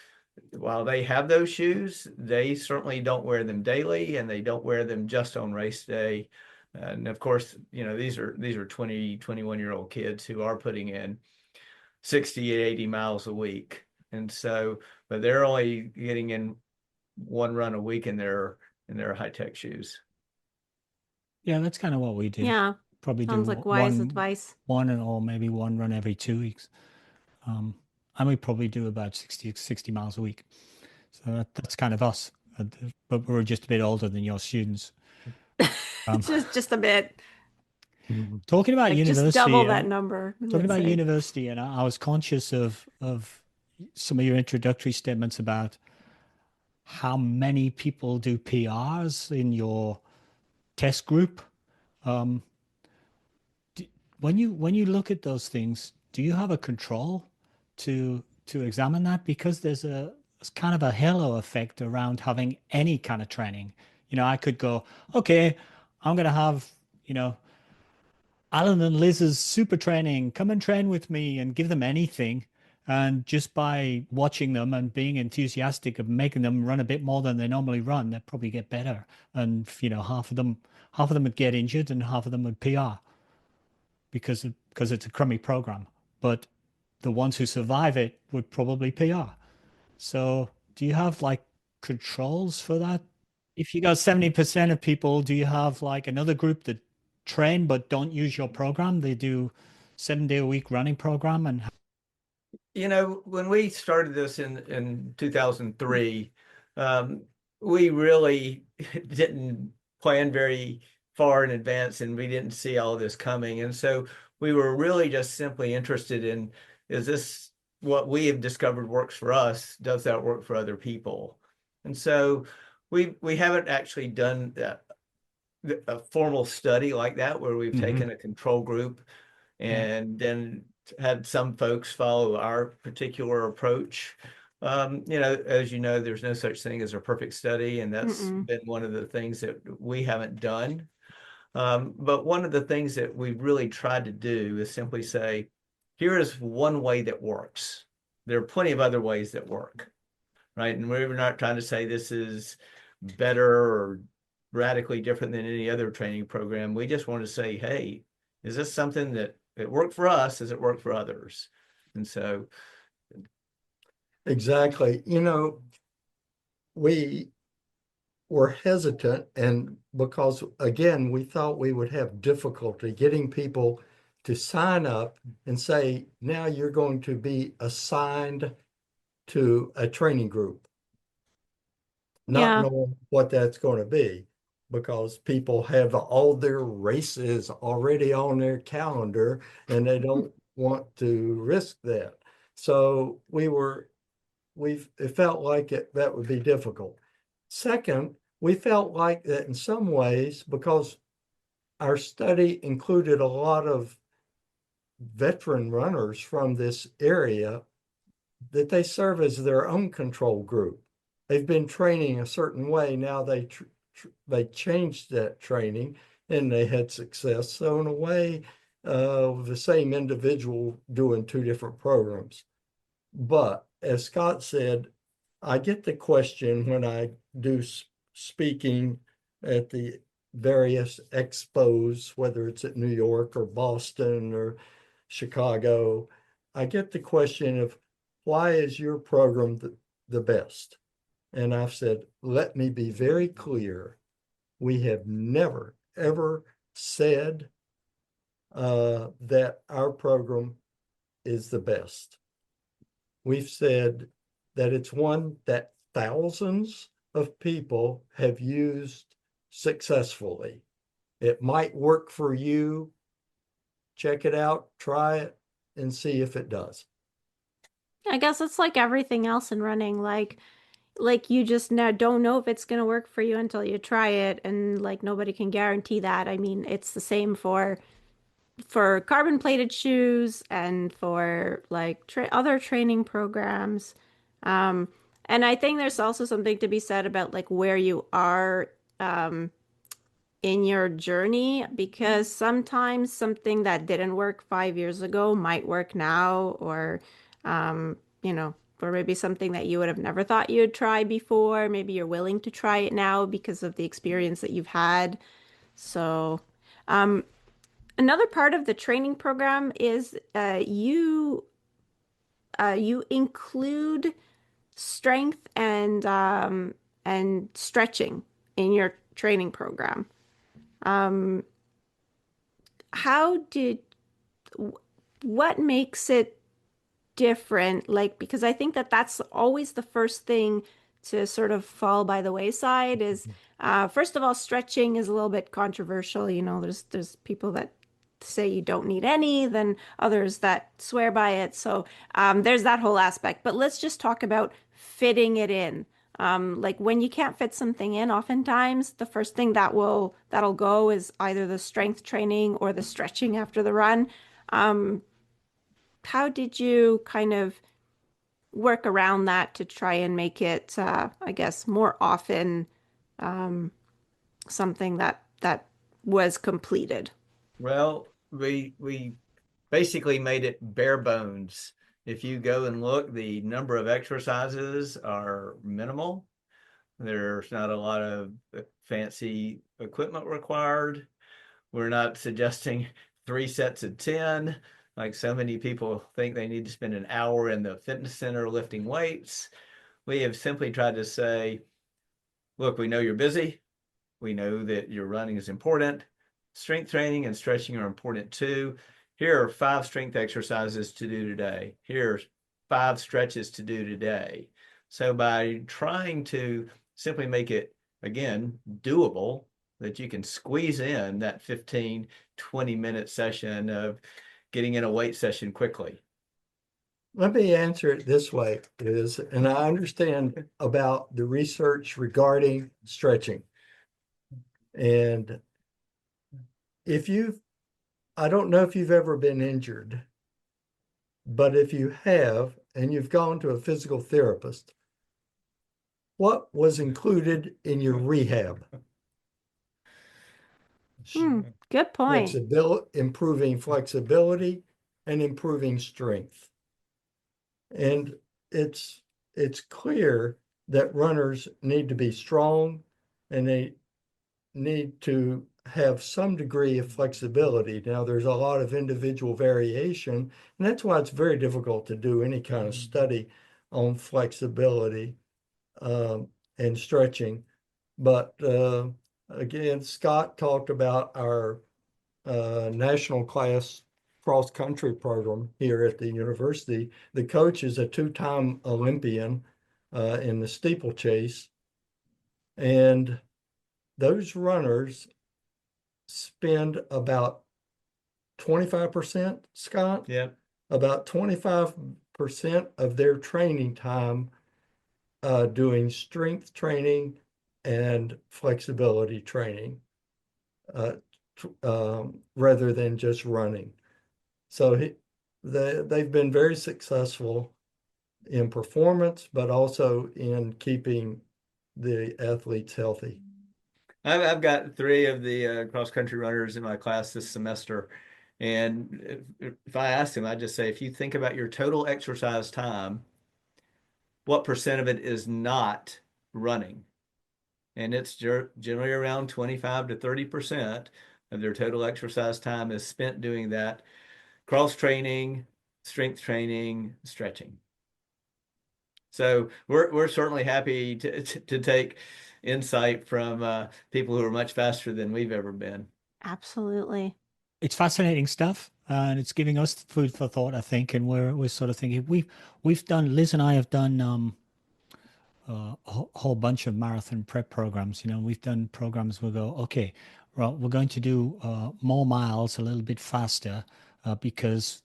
while they have those shoes, they certainly don't wear them daily, and they don't wear them just on race day. And of course, these are 20, 21-year-old kids who are putting in 60 to 80 miles a week. And so, but they're only getting in one run a week in their high-tech shoes. Yeah, that's kind of what we do. Yeah, Probably do sounds like wise advice. or maybe one run every 2 weeks. And we probably do about 60 miles a week. So that's kind of us. But we're just a bit older than your students. Just a bit, Talking about like just university, double that number, talking let's about say. university, and I was conscious of some of your introductory statements about how many people do PRs in your test group. Um, when you look at those things, do you have a control to examine that? Because there's kind of a halo effect around having any kind of training. I could go, okay, I'm gonna have, Alan and Liz's super training. Come and train with me and give them anything. And just by watching them and being enthusiastic of making them run a bit more than they normally run, they'd probably get better. And half of them would get injured and half of them would PR because it's a crummy program. But the ones who survive it would probably PR. So do you have like controls for that? If you got 70% of people, do you have like another group that train but don't use your program? They do 7 day a week running program and When we started this in 2003, we really didn't plan very far in advance, and we didn't see all this coming. And so we were really just simply interested in, is this what we have discovered works for us? Does that work for other people? And so we haven't actually done a formal study like that where we've taken a control group and then had some folks follow our particular approach. As you know, there's no such thing as a perfect study, and that's been one of the things that we haven't done. But one of the things that we've really tried to do is simply say, here is one way that works. There are plenty of other ways that work, right? And we're not trying to say this is better or radically different than any other training program. We just want to say, hey, is this something that it worked for us? Does it work for others? And so, Exactly. We were hesitant, and because again, we thought we would have difficulty getting people to sign up and say, now you're going to be assigned to a training group, not Yeah. knowing what that's going to be, because people have all their races already on their calendar and they don't want to risk that. So it felt like that would be difficult. Second, we felt like that in some ways, because our study included a lot of veteran runners from this area, that they serve as their own control group. They've been training a certain way. Now they changed that training and they had success. So in a way, the same individual doing two different programs. But as Scott said, I get the question when I do speaking at the various expos, whether it's at New York or Boston or Chicago, I get the question of, why is your program the best? And I've said, let me be very clear. We have never, ever said that our program is the best. We've said that it's one that thousands of people have used successfully. It might work for you. Check it out, try it, and see if it does. I guess it's like everything else in running. Like you just now don't know if it's going to work for you until you try it, and like nobody can guarantee that. I mean, it's the same for carbon plated shoes and for like other training programs. And I think there's also something to be said about like where you are in your journey, because sometimes something that didn't work 5 years ago might work now, or maybe something that you would have never thought you'd try before. Maybe you're willing to try it now because of the experience that you've had. So, another part of the training program is you you include strength and stretching in your training program. How did what makes it different? Like, because I think that that's always the first thing to sort of fall by the wayside is first of all, stretching is a little bit controversial. You know, there's people that say you don't need any, then others that swear by it. So there's that whole aspect. But let's just talk about fitting it in. Like when you can't fit something in, oftentimes the first thing that'll go is either the strength training or the stretching after the run. How did you kind of work around that to try and make it, I guess, more often something that was completed? Well, we basically made it bare bones. If you go and look, the number of exercises are minimal. There's not a lot of fancy equipment required. We're not suggesting 3 sets of 10, like so many people think they need to spend an hour in the fitness center lifting weights. We have simply tried to say, look, we know you're busy. We know that your running is important. Strength training and stretching are important too. Here are 5 strength exercises to do today. Here's 5 stretches to do today. So by trying to simply make it, again, doable, that you can squeeze in that 15, 20-minute session of getting in a weight session quickly. Let me answer it this way, and I understand about the research regarding stretching. And I don't know if you've ever been injured, but if you have, and you've gone to a physical therapist, what was included in your rehab? Good point. Improving flexibility and improving strength. And it's clear that runners need to be strong and they need to have some degree of flexibility. Now, there's a lot of individual variation, and that's why it's very difficult to do any kind of study on flexibility and stretching. But again, Scott talked about our national class cross-country program here at the university. The coach is a 2-time Olympian in the steeplechase. And those runners spend about 25%, Scott? Yeah. About 25% of their training time doing strength training and flexibility training rather than just running. So they've been very successful in performance, but also in keeping the athletes healthy. I've got 3 of the cross-country runners in my class this semester. And if I ask them, I just say, if you think about your total exercise time, what percent of it is not running? And it's generally around 25 to 30% of their total exercise time is spent doing that cross training, strength training, stretching. So we're certainly happy to take insight from people who are much faster than we've ever been. Absolutely. It's fascinating stuff, and it's giving us food for thought, I think. And we're sort of thinking we've done, Liz and I have done a whole bunch of marathon prep programs. You know, we've done programs. We'll go, okay, well, we're going to do more miles a little bit faster because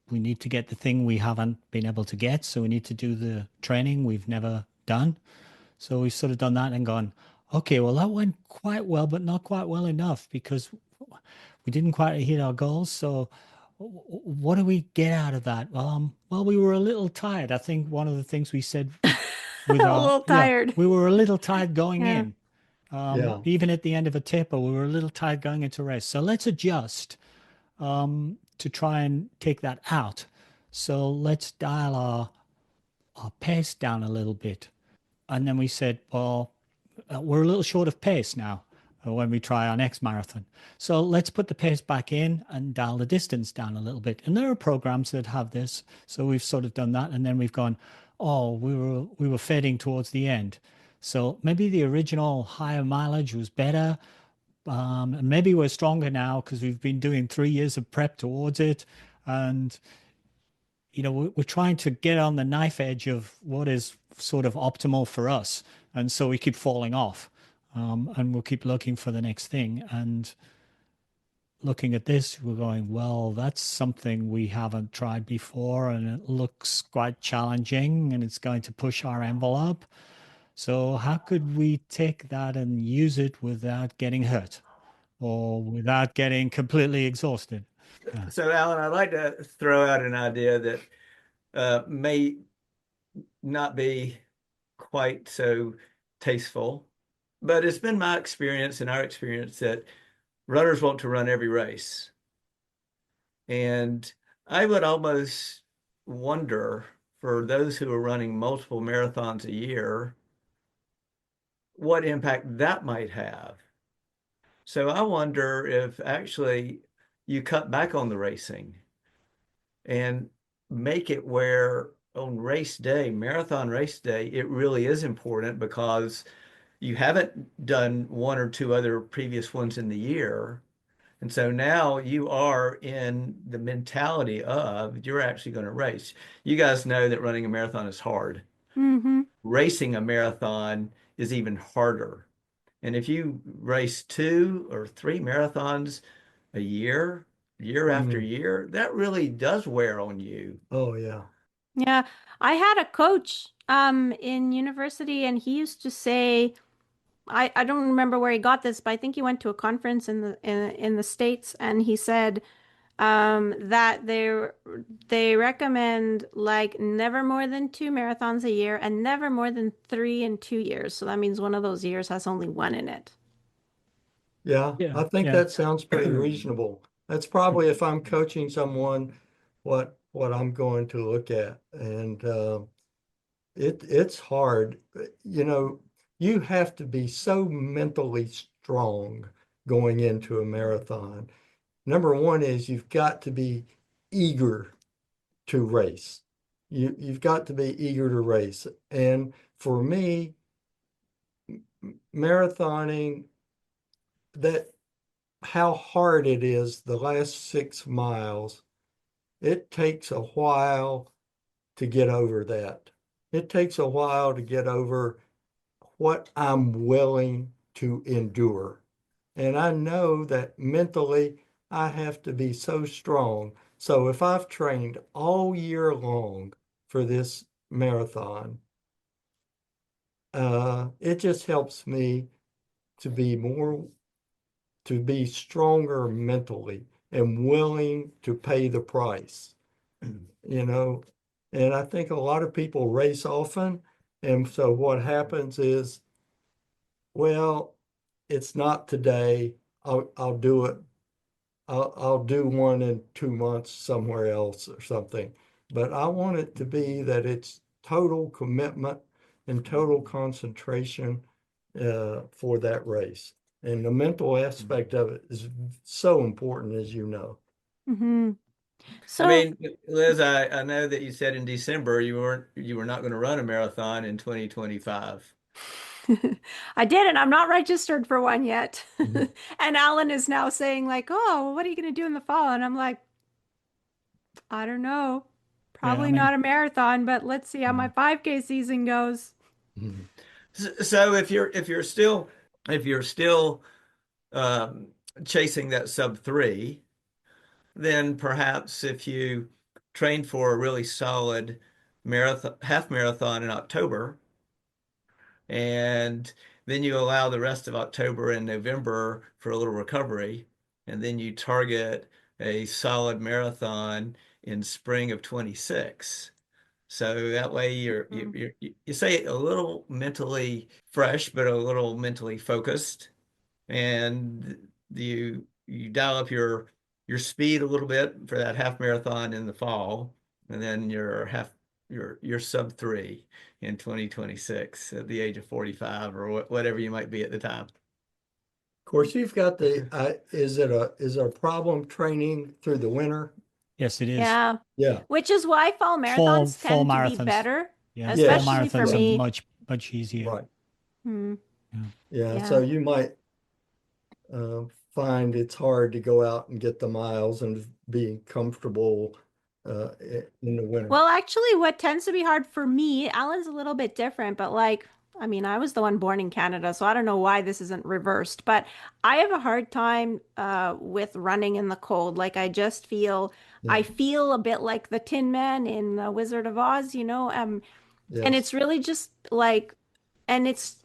we need to get the thing we haven't been able to get. So we need to do the training we've never done. So we've sort of done that and gone, okay, well, that went quite well, but not quite well enough because we didn't quite hit our goals. So what do we get out of that? Well, we were a little tired. I think one of the things we said with A little tired. we were a little tired going Yeah. in. Yeah. Even at the end of a taper, we were a little tired going into rest. So let's adjust to try and take that out. So let's dial our pace down a little bit. And then we said, well, we're a little short of pace now. when we try our next marathon. So let's put the pace back in and dial the distance down a little bit. And there are programs that have this. So we've sort of done that. And then we've gone, oh, we were fading towards the end. So maybe the original higher mileage was better. And maybe we're stronger now because we've been doing 3 years of prep towards it. And, you know, we're trying to get on the knife edge of what is sort of optimal for us. And so we keep falling off. And we'll keep looking for the next thing. And looking at this, we're going, well, that's something we haven't tried before. And it looks quite challenging and it's going to push our envelope. So how could we take that and use it without getting hurt or without getting completely exhausted? Yeah. So, Alan, I'd like to throw out an idea that may not be quite so tasteful, but it's been my experience and our experience that runners want to run every race. And I would almost wonder, for those who are running multiple marathons a year, what impact that might have. So I wonder if actually you cut back on the racing and make it where on race day, marathon race day, it really is important because you haven't done one or two other previous ones in the year. And so now you are in the mentality of you're actually going to race. You guys know that running a marathon is hard. Mm-hmm. Racing a marathon is even harder. And if you race 2 or 3 marathons a year, year after year, that really does wear on you. Oh, yeah. Yeah, I had a coach in university, and he used to say, I don't remember where he got this, but I think he went to a conference in the States, and he said that they recommend like never more than 2 marathons a year and never more than 3 in 2 years. So that means one of those years has only one in it. Yeah, Yeah. I think Yeah. that sounds pretty reasonable. That's probably if I'm coaching someone, what I'm going to look at. And it's hard. You know, you have to be so mentally strong going into a marathon. Number one is you've got to be eager to race. You've got to be eager to race. And for me, marathoning, that how hard it is the last 6 miles, it takes a while to get over that. It takes a while to get over what I'm willing to endure. And I know that mentally I have to be so strong. So if I've trained all year long for this marathon, it just helps me to be stronger mentally and willing to pay the price, you know. And I think a lot of people race often. And so what happens is, well, it's not today. I'll do it. I'll do one in 2 months somewhere else or something. But I want it to be that it's total commitment and total concentration for that race. And the mental aspect of it is so important, as you know. Mm-hmm. So I mean, Liz, I know that you said in December you were not going to run a marathon in 2025. I did, and I'm not registered for one yet. Mhm. And Alan is now saying like, "Oh, well, what are you going to do in the fall?" And I'm like, "I don't know. Yeah. I Probably mean, not a marathon, but let's see how my 5K season goes." Mhm. So if you're still um, chasing that sub 3, then perhaps if you train for a really solid marathon, half marathon in October, and then you allow the rest of October and November for a little recovery, and then you target a solid marathon in spring of 26. So that way you say a little mentally fresh, but a little mentally focused, and you dial up your speed a little bit for that half marathon in the fall, and then your sub 3 in 2026 at the age of 45 or whatever you might be at the time. course, you've got is it a problem training through the winter? Yes, it is. Yeah. Yeah, Which is why fall Fall marathons fall tend to be marathons. better, Yeah, fall yes, especially for marathons are yeah, me. much easier. right. Hmm. Yeah. Yeah, so Yeah. you might find it's hard to go out and get the miles and be comfortable in the winter. Well, actually, what tends to be hard for me, Alan's a little bit different, but like, I mean, I was the one born in Canada, so I don't know why this isn't reversed, but I have a hard time with running in the cold. Like, I just feel, Yeah, I feel a bit like the Tin Man in Wizard of Oz, and yes, it's really just like, and it's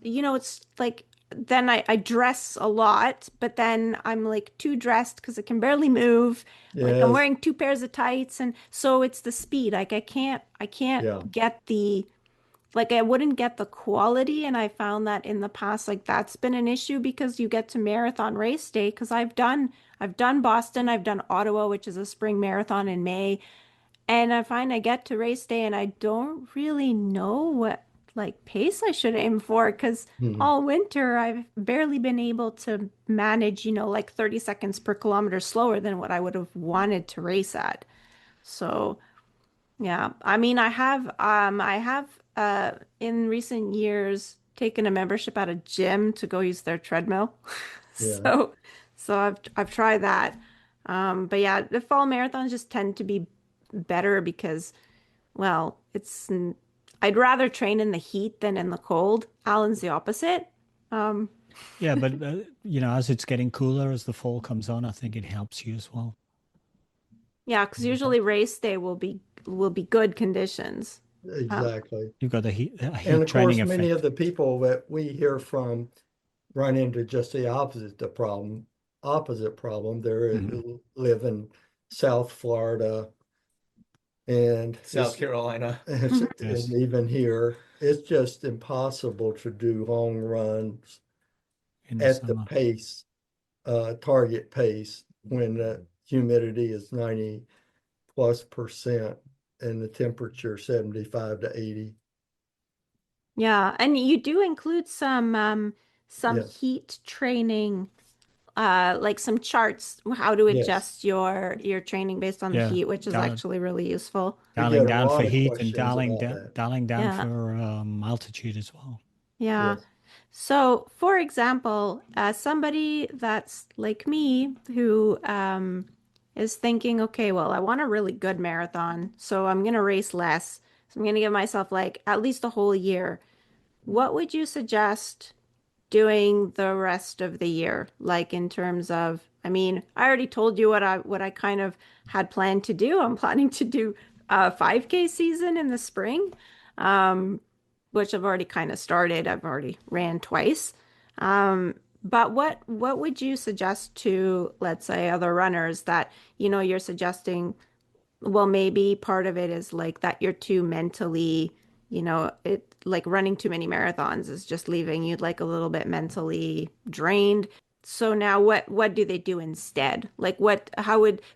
like, then I dress a lot, but then I'm like too dressed because I can barely move. Like I'm yes, wearing two pairs of tights, and so it's the speed. Like I can't yeah. get the, like I wouldn't get the quality. And I found that in the past, like that's been an issue because you get to marathon race day, because I've done Boston, I've done Ottawa, which is a spring marathon in May. And I find I get to race day and I don't really know what like pace I should aim for, because Mhm. all winter I've barely been able to manage, like 30 seconds per kilometer slower than what I would have wanted to race at. So, yeah. I mean, I have in recent years taken a membership at a gym to go use their treadmill. Yeah, So so I've tried that. But yeah, the fall marathons just tend to be better because, well, I'd rather train in the heat than in the cold. Alan's the opposite. Um, Yeah, but as it's getting cooler, as the fall comes on, I think it helps you as well. yeah, because usually race day will be good conditions. Um, exactly. You've got the And heat of training course, many of effect. the people that we hear from run into just the opposite problem. They Mhm. live in South Florida, and South Carolina. Yes. and even here, it's just impossible to do long runs In the at the summer. target pace when the humidity is 90+% and the temperature 75 to 80. yeah, and you do include some Yes, heat training, like some charts how to yes. adjust your training based on the Yeah. heat, which is Dial, actually really useful. We get dialing a down for lot of heat and questions about that. dialing down Yeah. for altitude as well. Yeah. Yes. So, for example, somebody that's like me who is thinking, okay, well, I want a really good marathon, so I'm going to race less. So I'm going to give myself like at least a whole year. What would you suggest doing the rest of the year? Like in terms of, I mean, I already told you what I kind of had planned to do. I'm planning to do a 5K season in the spring. Um, which I've already kind of started. I've already ran twice. But what would you suggest to, let's say, other runners that, you're suggesting, well, maybe part of it is like that you're too mentally, it like running too many marathons is just leaving you like a little bit mentally drained. So now what do they do instead? Like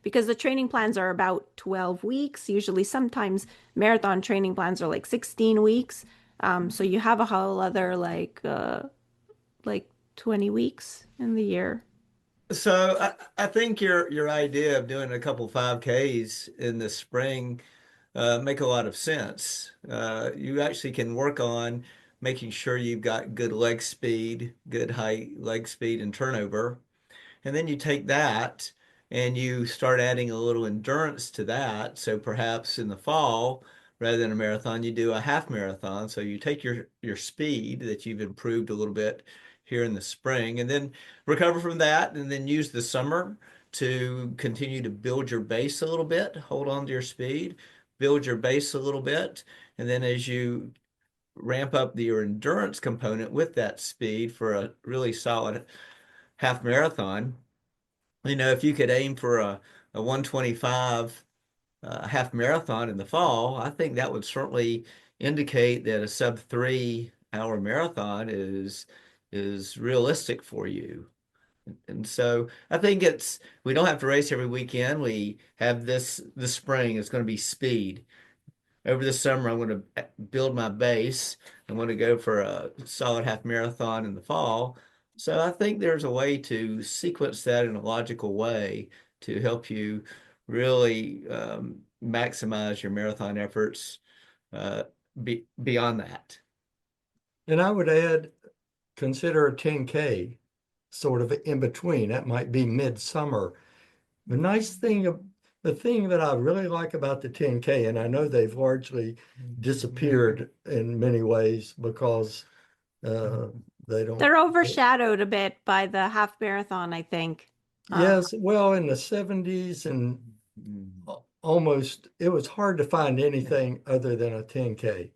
because the training plans are about 12 weeks. Usually sometimes marathon training plans are like 16 weeks. So you have a whole other like 20 weeks in the year. So I think your idea of doing a couple 5Ks in the spring make a lot of sense. You actually can work on making sure you've got good leg speed, good height, leg speed, and turnover. And then you take that and you start adding a little endurance to that. So perhaps in the fall, rather than a marathon, you do a half marathon. So you take your speed that you've improved a little bit here in the spring and then recover from that and then use the summer to continue to build your base a little bit, hold on to your speed, build your base a little bit. And then as you ramp up your endurance component with that speed for a really solid half marathon, if you could aim for a 125 half marathon in the fall, I think that would certainly indicate that a sub 3 hour marathon is realistic for you. And so I think we don't have to race every weekend. We have this spring, it's going to be speed. Over the summer, I'm going to build my base. I'm going to go for a solid half marathon in the fall. So I think there's a way to sequence that in a logical way to help you really maximize your marathon efforts beyond that. And I would add, consider a 10K sort of in between. That might be midsummer. The thing that I really like about the 10K, and I know they've largely disappeared in many ways because they don't. They're overshadowed a bit by the half marathon, I think. Yes, well, in the 70s and almost, it was hard to find anything other than a 10K.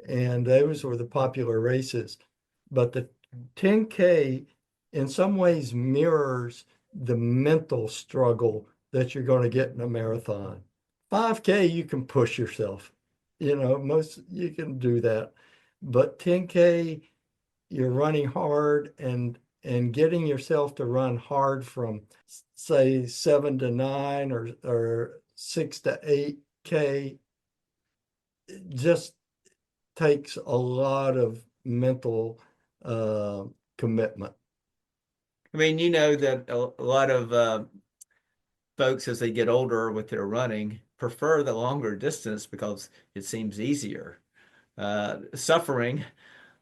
And those were the popular races. But the 10K in some ways mirrors the mental struggle that you're going to get in a marathon. 5K, you can push yourself. You can do that. But 10K, you're running hard and getting yourself to run hard from say 7 to 9 or 6 to 8K just takes a lot of mental commitment. I mean, you know that a lot of folks, as they get older with their running, prefer the longer distance because it seems easier. Suffering,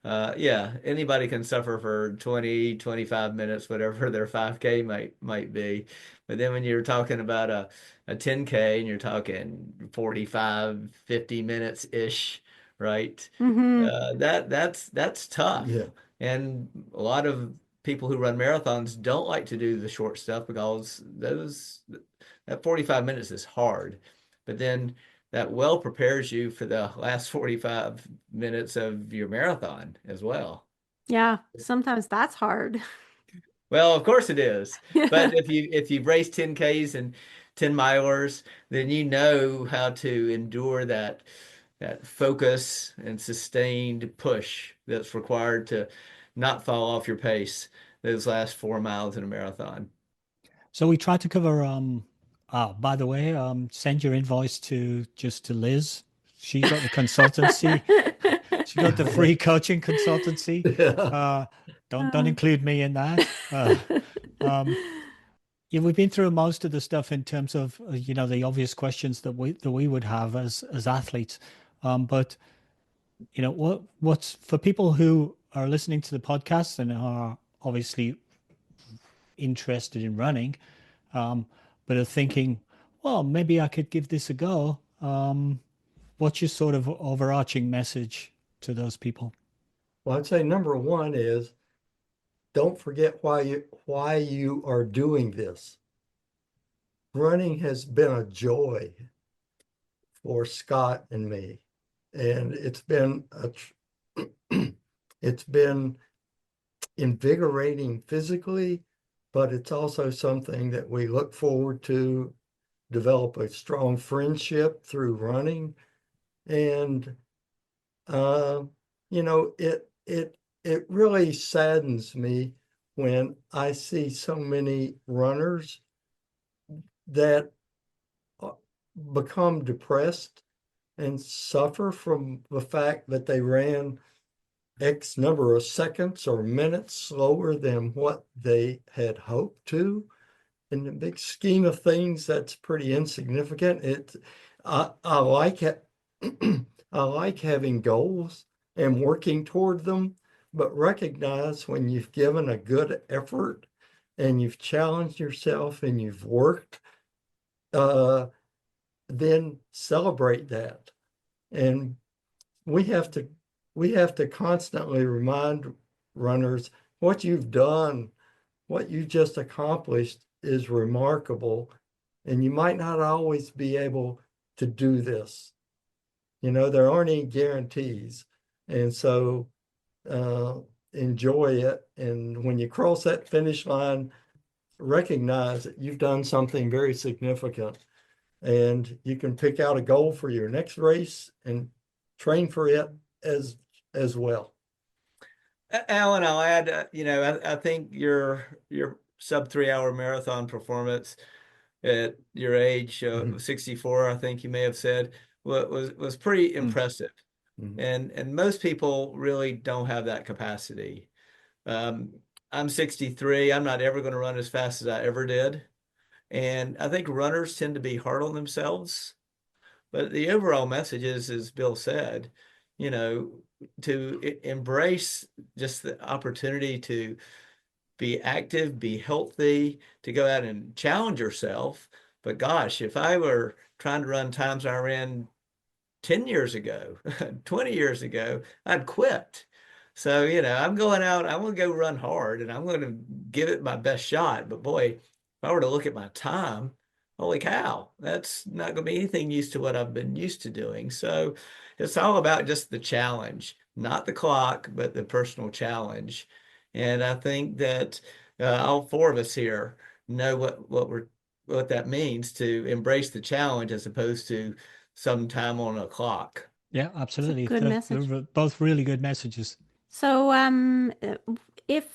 yeah, anybody can suffer for 20, 25 minutes, whatever their 5K might be. But then when you're talking about a 10K and you're talking 45, 50 minutes-ish, right? That's tough. Yeah. And a lot of people who run marathons don't like to do the short stuff because that 45 minutes is hard. But then that well prepares you for the last 45 minutes of your marathon as well. Yeah, sometimes that's hard. Well, of course it is. But if you've raced 10Ks and 10 milers, then you know how to endure that focus and sustained push that's required to not fall off your pace those last 4 miles in a marathon. So we tried to cover, by the way, send your invoice to Liz. She got the consultancy. She got the free coaching consultancy. Yeah. Don't include me in that. Yeah, we've been through most of the stuff in terms of the obvious questions that we would have as athletes. But what's for people who are listening to the podcast and are obviously interested in running, but are thinking, well, maybe I could give this a go. What's your sort of overarching message to those people? Well, I'd say number one is don't forget why you are doing this. Running has been a joy for Scott and me, and it's been it's been invigorating physically, but it's also something that we look forward to develop a strong friendship through running. And it really saddens me when I see so many runners that become depressed and suffer from the fact that they ran X number of seconds or minutes slower than what they had hoped to. In the big scheme of things, that's pretty insignificant. I like it. I like having goals and working toward them, but recognize when you've given a good effort and you've challenged yourself and you've worked, then celebrate that. And we have to constantly remind runners what you've done, what you just accomplished is remarkable, and you might not always be able to do this. There aren't any guarantees, and so enjoy it. And when you cross that finish line, recognize that you've done something very significant, and you can pick out a goal for your next race and train for it as well. Alan, I'll add, I think your sub 3 hour marathon performance at your age, 64, I think you may have said, was pretty impressive. And most people really don't have that capacity. I'm 63. I'm not ever going to run as fast as I ever did. And I think runners tend to be hard on themselves. But the overall message is, as Bill said, you know, to embrace just the opportunity to be active, be healthy, to go out and challenge yourself. But gosh, if I were trying to run times I ran 10 years ago, 20 years ago, I'd quit. So, I'm going out, I'm going to go run hard and I'm going to give it my best shot. But boy, if I were to look at my time, holy cow, that's not going to be anything used to what I've been used to doing. So it's all about just the challenge, not the clock, but the personal challenge. And I think that all four of us here know what that means, to embrace the challenge as opposed to some time on a clock. Yeah, absolutely. good message. They're both really good messages. So, if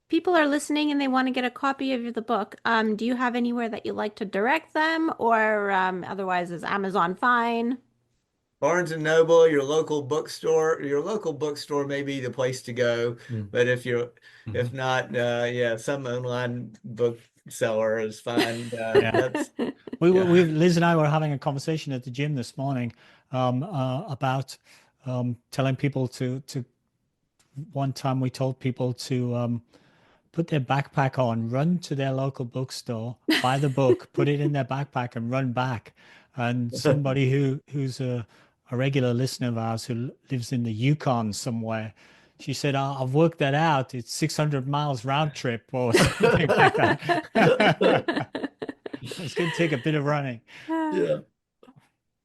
people are listening and they want to get a copy of the book, do you have anywhere that you like to direct them, or otherwise is Amazon fine? Barnes and Noble, your local bookstore may be the place to go. But if not, yeah, some online bookseller is fine. That's Liz and I were having a conversation at the gym this morning about telling people to one time we told people to put their backpack on, run to their local bookstore, buy the book, put it in their backpack and run back. And somebody who's a regular listener of ours who lives in the Yukon somewhere, she said, I've worked that out. It's 600 miles round trip or something like that. It's going to take a bit of running. Yeah.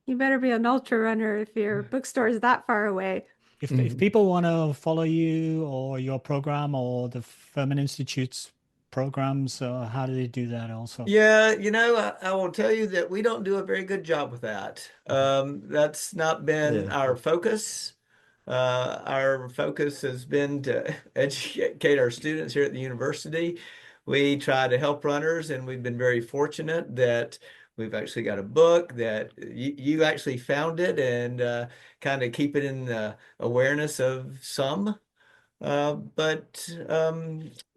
You better be an ultra runner if your bookstore is that far away. If people want to follow you or your program or the Furman Institute's programs, how do they do that also? Yeah, I will tell you that we don't do a very good job with that. That's not been our focus. Our focus has been to educate our students here at the university. We try to help runners, and we've been very fortunate that we've actually got a book that you actually found it and kind of keep it in the awareness of some. But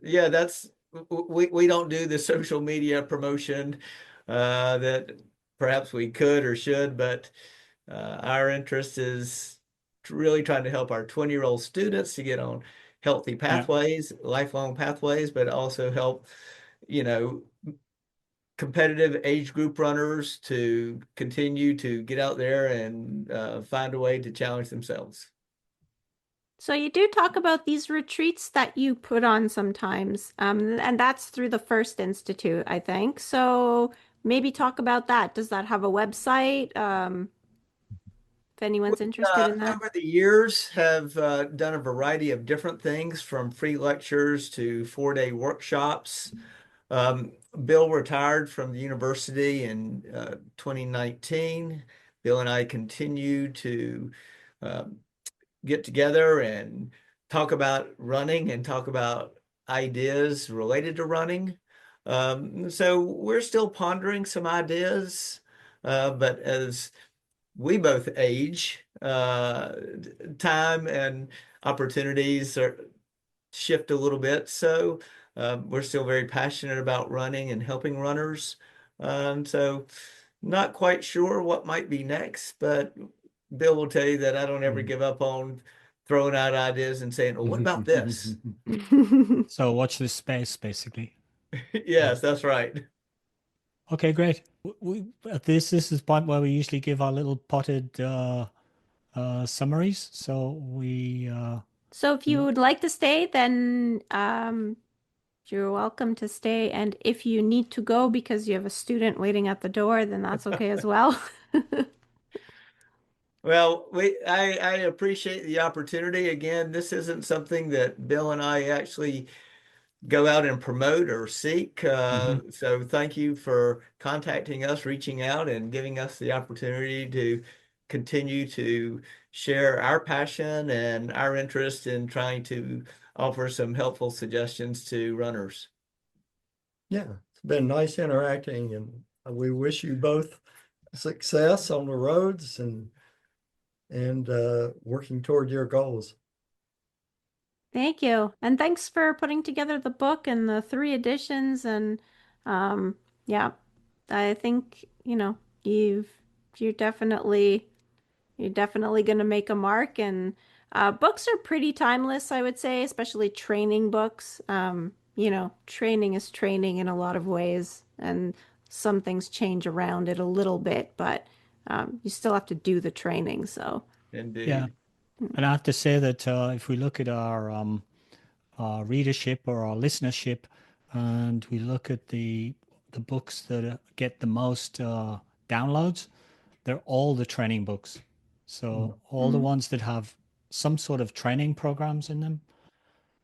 yeah, we don't do the social media promotion that perhaps we could or should, but our interest is really trying to help our 20-year-old students to get on healthy pathways, lifelong pathways, but also help, competitive age group runners to continue to get out there and find a way to challenge themselves. So you do talk about these retreats that you put on sometimes, and that's through the First Institute, I think. So maybe talk about that. Does that have a website? If anyone's interested in that. Over the years, have done a variety of different things, from free lectures to 4-day workshops. Bill retired from the university in 2019. Bill and I continue to get together and talk about running and talk about ideas related to running. So we're still pondering some ideas, but as we both age, time and opportunities shift a little bit. So we're still very passionate about running and helping runners. So not quite sure what might be next, but Bill will tell you that I don't ever give up on throwing out ideas and saying, well, what about this? So watch this space, basically. Yes, that's right. Okay, great. This is the point where we usually give our little potted summaries. So So if you would like to stay, then you're welcome to stay. And if you need to go because you have a student waiting at the door, then that's okay as well. Well, I appreciate the opportunity. Again, this isn't something that Bill and I actually go out and promote or seek. So thank you for contacting us, reaching out, and giving us the opportunity to continue to share our passion and our interest in trying to offer some helpful suggestions to runners. Yeah, it's been nice interacting, and we wish you both success on the roads and working toward your goals. Thank you. And thanks for putting together the book and the 3 editions. And yeah, I think, you're definitely going to make a mark. And books are pretty timeless, I would say, especially training books. Training is training in a lot of ways, and some things change around it a little bit, but you still have to do the training. So, Yeah. Indeed. And I have to say that if we look at our readership or our listenership, and we look at the books that get the most downloads, they're all the training books. So all the Mhm. ones that have some sort of training programs in them,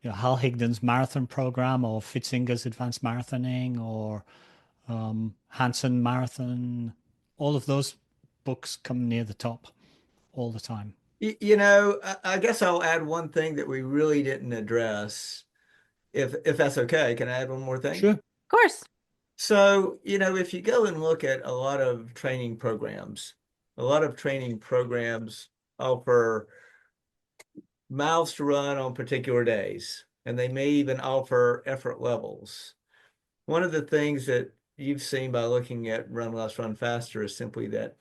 Hal Higdon's marathon program, or Fitzinger's advanced marathoning, or Hanson Marathon, all of those books come near the top all the time. I guess I'll add one thing that we really didn't address, if that's okay. Can I add one more thing? Sure. Of course. So, if you go and look at a lot of training programs, offer miles to run on particular days, and they may even offer effort levels. One of the things that you've seen by looking at Run Less, Run Faster is simply that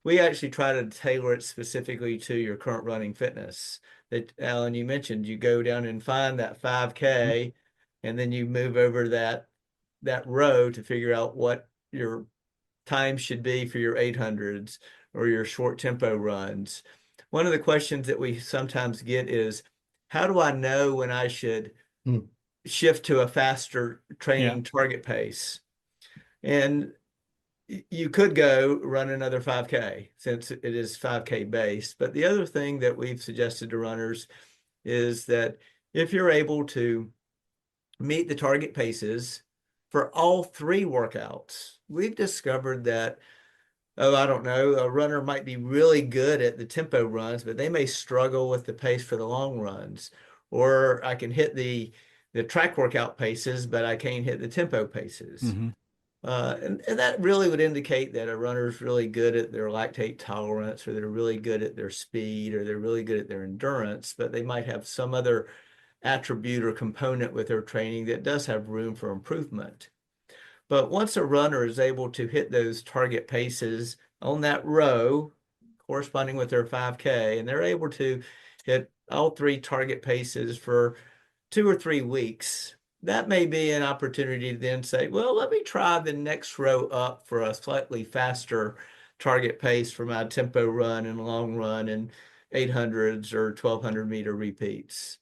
we actually try to tailor it specifically to your current running fitness. That, Alan, you mentioned you go down and find that 5K, and then you move over that row to figure out what your time should be for your 800s or your short tempo runs. One of the questions that we sometimes get is, how do I know when I should shift to a faster training target pace? And you could go run another 5K since it is 5K based. But the other thing that we've suggested to runners is that if you're able to meet the target paces for all 3 workouts, we've discovered that, I don't know, a runner might be really good at the tempo runs, but they may struggle with the pace for the long runs. Or I can hit the track workout paces, but I can't hit the tempo paces. Mm-hmm. And that really would indicate that a runner is really good at their lactate tolerance, or they're really good at their speed, or they're really good at their endurance, but they might have some other attribute or component with their training that does have room for improvement. But once a runner is able to hit those target paces on that row corresponding with their 5K, and they're able to hit all 3 target paces for 2 or 3 weeks, that may be an opportunity to then say, well, let me try the next row up for a slightly faster target pace for my tempo run and long run and 800s or 1200-meter repeats.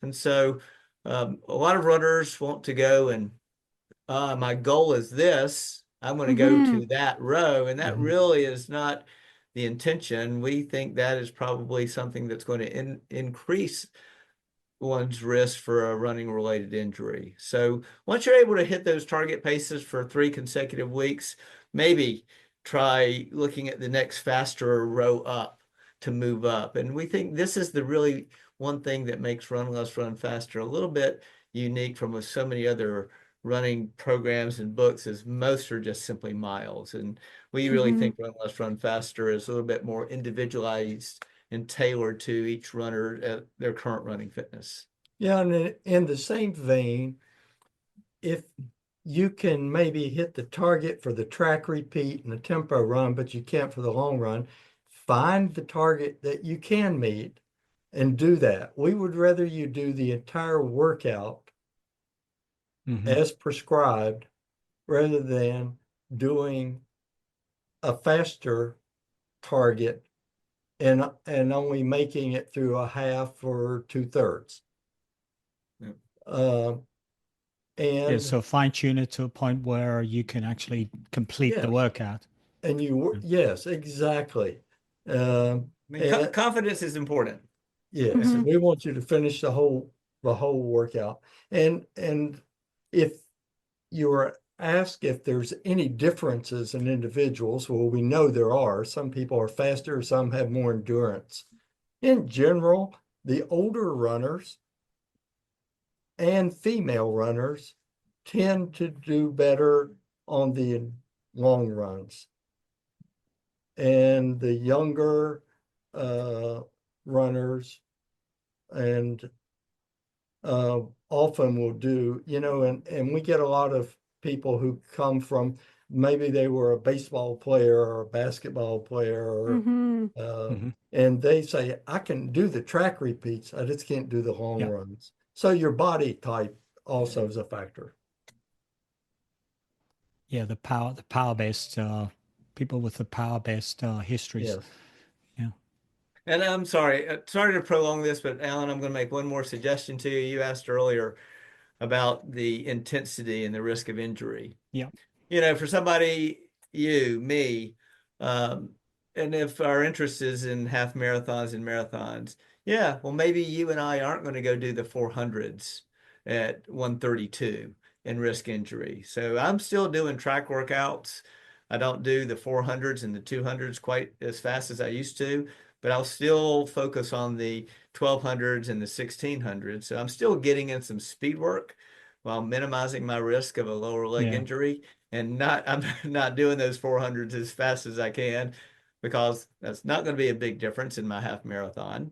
And so a lot of runners want to go and my goal is this, I'm going to go to that row. And that really is not the intention. We think that is probably something that's going to increase one's risk for a running related injury. So once you're able to hit those target paces for 3 consecutive weeks, maybe try looking at the next faster row up to move up. And we think this is the really one thing that makes Run Less, Run Faster a little bit unique from so many other running programs and books, as most are just simply miles. And we really think Run Less, Run Faster is a little bit more individualized and tailored to each runner at their current running fitness. Yeah, and in the same vein, if you can maybe hit the target for the track repeat and the tempo run, but you can't for the long run, find the target that you can meet and do that. We would rather you do the entire workout as prescribed rather than doing a faster target and only making it through a half or 2/3. Yeah. And So fine tune it to a point where you can actually complete the yes, workout. and yes, exactly. And confidence is important. yes, we want you to finish the whole workout. And if you were asked if there's any differences in individuals, well, we know there are. Some people are faster, some have more endurance. In general, the older runners and female runners tend to do better on the long runs. And the younger runners and often will do, and we get a lot of people who come from, maybe they were a baseball player or a basketball player, or Mm-hmm. and they say, I can do the track repeats, I just can't do the long Yeah. runs. So your body type also is a factor. Yeah, the power based people with the power based histories. Yes. Yeah. And I'm sorry to prolong this, but Alan, I'm going to make one more suggestion to you. You asked earlier about the intensity and the risk of injury. Yeah. For somebody, me, um, and if our interest is in half marathons and marathons, yeah, well, maybe you and I aren't going to go do the 400s at 132 and risk injury. So I'm still doing track workouts. I don't do the 400s and the 200s quite as fast as I used to, but I'll still focus on the 1200s and the 1600s. So I'm still getting in some speed work while minimizing my risk of a lower leg Yeah. injury, and I'm not doing those 400s as fast as I can, because that's not going to be a big difference in my half marathon,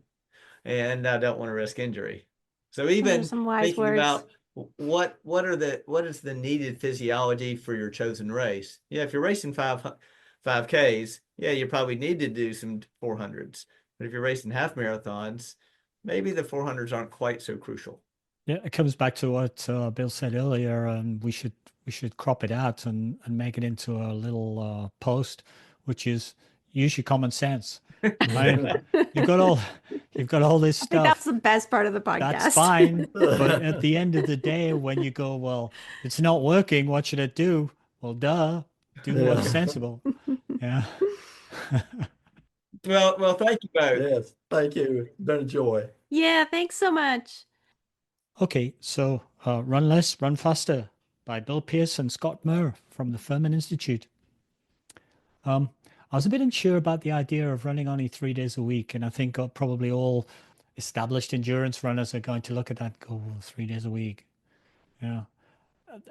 and I don't want to risk injury. So Those are even some wise thinking words. about what is the needed physiology for your chosen race. Yeah, if you're racing 5Ks, yeah, you probably need to do some 400s. But if you're racing half marathons, maybe the 400s aren't quite so crucial. Yeah, it comes back to what Bill said earlier, and we should crop it out and make it into a little post, which is use your common sense. I mean, you've got all this I think that's stuff. the best part of the That's podcast. fine, but at the end of the day, when you go, well, it's not working, what should it do? Well, duh, do what's Yeah. sensible. Yeah. Well, thank you both. Yes, thank you. It's been a joy. Yeah, thanks so much. Okay, so Run Less, Run Faster by Bill Pierce and Scott Murr from the Furman Institute. I was a bit unsure about the idea of running only 3 days a week, and I think probably all established endurance runners are going to look at that and go, "Oh, 3 days a week." Yeah.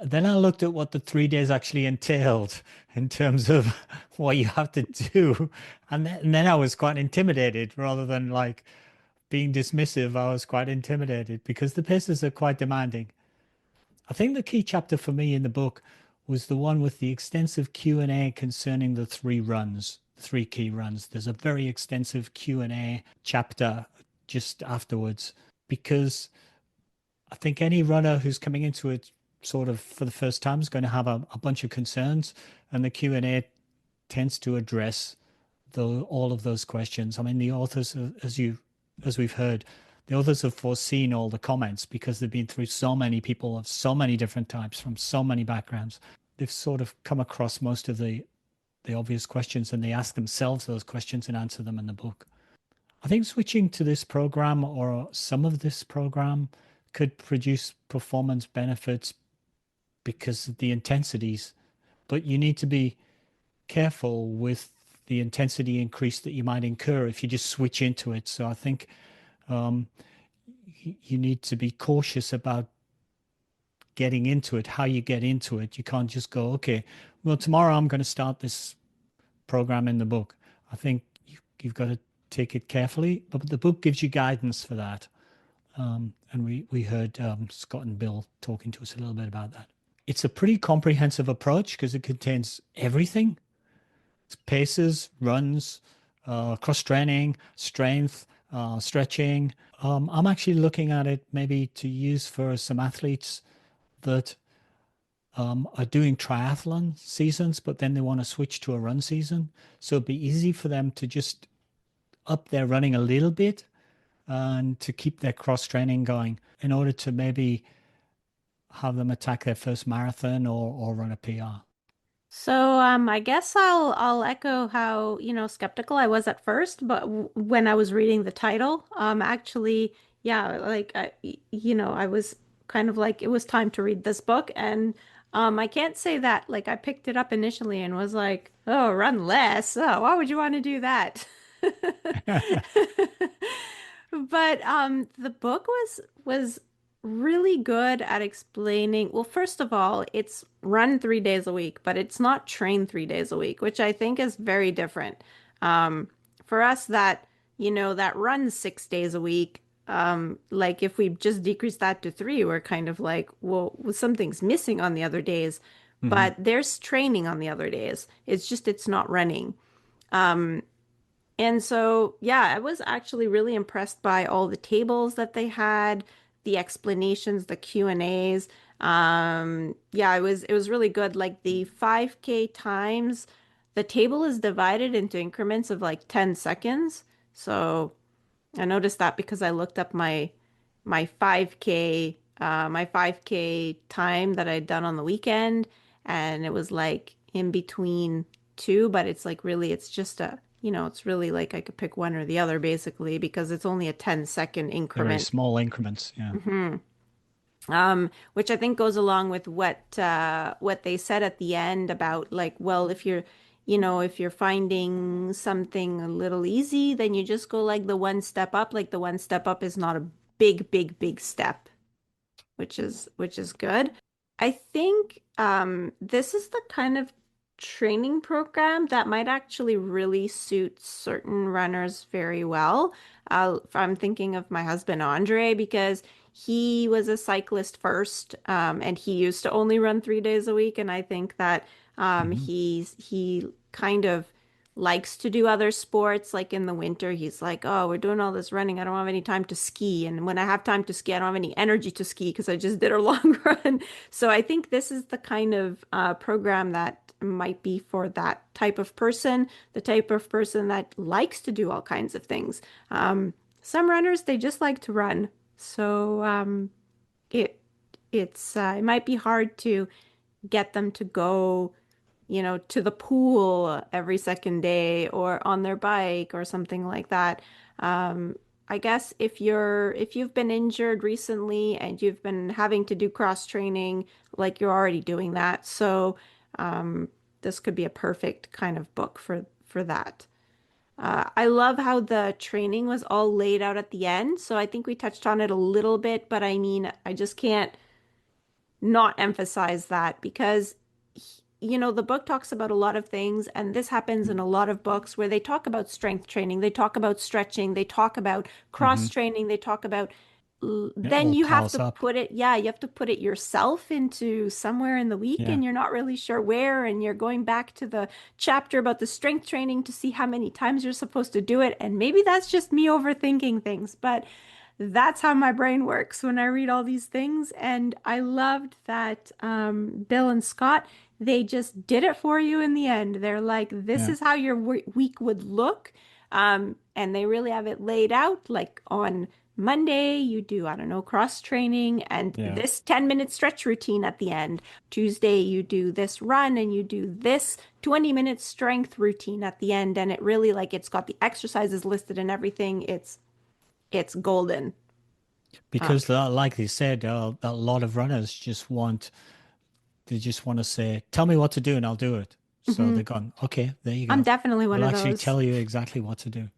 Then I looked at what the 3 days actually entailed in terms of what you have to do, and then I was quite intimidated rather than like being dismissive. I was quite intimidated because the paces are quite demanding. I think the key chapter for me in the book was the one with the extensive Q&A concerning the three key runs. There's a very extensive Q&A chapter just afterwards, because I think any runner who's coming into it sort of for the first time is going to have a bunch of concerns, and the Q&A tends to address all of those questions. I mean, the authors, as we've heard, the authors have foreseen all the comments because they've been through so many people of so many different types from so many backgrounds. They've sort of come across most of the obvious questions, and they ask themselves those questions and answer them in the book. I think switching to this program or some of this program could produce performance benefits because of the intensities, but you need to be careful with the intensity increase that you might incur if you just switch into it. So I think you need to be cautious about getting into it, how you get into it. You can't just go, okay, well, tomorrow I'm going to start this program in the book. I think you've got to take it carefully, but the book gives you guidance for that. And we heard Scott and Bill talking to us a little bit about that. It's a pretty comprehensive approach because it contains everything. It's paces, runs, cross training, strength, stretching. I'm actually looking at it maybe to use for some athletes that are doing triathlon seasons, but then they want to switch to a run season. So it'd be easy for them to just up their running a little bit and to keep their cross training going in order to maybe have them attack their first marathon or run a PR. So I guess I'll echo how, skeptical I was at first, but when I was reading the title, actually, yeah, like I was kind of like it was time to read this book, and I can't say that like I picked it up initially and was like, "Oh, run less. Oh, why would you want to do that?" But the book was really good at explaining. Well, first of all, it's run 3 days a week, but it's not train 3 days a week, which I think is very different. For us that, that runs 6 days a week, like if we just decrease that to 3, we're kind of like, well, something's missing on the other days, Hmm. but there's training on the other days. It's just it's not running. Um, and so, yeah, I was actually really impressed by all the tables that they had, the explanations, the Q&As. Yeah, it was really good. Like the 5K times, the table is divided into increments of like 10 seconds. So I noticed that because I looked up my 5K time that I'd done on the weekend, and it was like in between two, but it's like really it's just it's really like I could pick one or the other basically because it's only a 10-second Very increment. small increments. Yeah. hmm which I think goes along with what they said at the end about like, well, if you're finding something a little easy, then you just go like the one step up. Like the one step up is not a big, big, big step, which is good. I think this is the kind of training program that might actually really suit certain runners very well. I'm thinking of my husband Andre because he was a cyclist first, and he used to only run 3 days a week, and I think that Hmm. he kind of likes to do other sports. Like in the winter, he's like, "Oh, we're doing all this running. I don't have any time to ski. And when I have time to ski, I don't have any energy to ski because I just did a long run." So I think this is the kind of program that might be for that type of person, the type of person that likes to do all kinds of things. Some runners, they just like to run. So it it might be hard to get them to go to the pool every second day or on their bike or something like that. Um, I guess if you've been injured recently and you've been having to do cross training, like you're already doing that. So um, this could be a perfect kind of book for that. I love how the training was all laid out at the end. So I think we touched on it a little bit, but I mean, I just can't not emphasize that because the book talks about a lot of things, and this happens in a lot of books where they talk about strength training, they talk about stretching, they talk about Hmm. cross training, they talk about It then all you have piles to up. put it, yeah, you have to put it yourself into somewhere in the week, Yeah. and you're not really sure where, and you're going back to the chapter about the strength training to see how many times you're supposed to do it. And maybe that's just me overthinking things, but that's how my brain works when I read all these things. And I loved that Bill and Scott, they just did it for you in the end. They're like, this Yeah. is how your week would look. And they really have it laid out. Like on Monday, you do, I don't know, cross training and Yeah. this 10-minute stretch routine at the end. Tuesday, you do this run and you do this 20-minute strength routine at the end. And it really like it's got the exercises listed and everything. It's golden. Um, Because like they said, a lot of runners they just want to say, tell me what to do and I'll do it. So mhm. they're gone, okay, there you I'm go. definitely one We'll of actually those. tell you exactly what to do.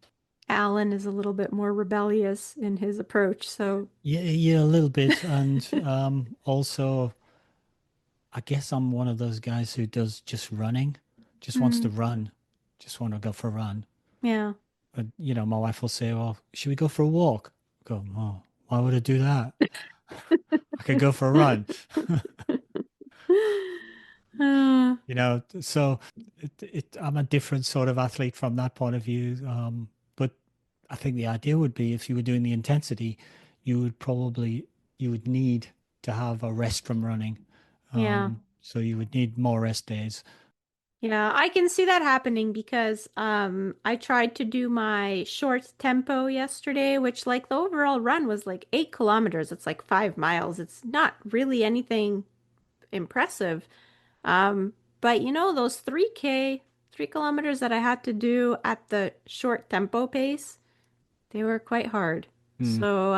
Alan is a little bit more rebellious in his approach. So, Yeah, yeah, a little bit. And also, I guess I'm one of those guys who does just running, just wants to mm, run, just want to go for a run. yeah. But, my wife will say, well, should we go for a walk? I go, oh, why would I do that? I could go for a run. So I'm a different sort of athlete from that point of view. But I think the idea would be if you were doing the intensity, you would probably you would need to have a rest from running. Yeah. So you would need more rest days. Yeah, I can see that happening because I tried to do my short tempo yesterday, which like the overall run was like 8 kilometers. It's like 5 miles. It's not really anything impressive. Um, but those 3 kilometers that I had to do at the short tempo pace, they were quite hard. Hmm. So,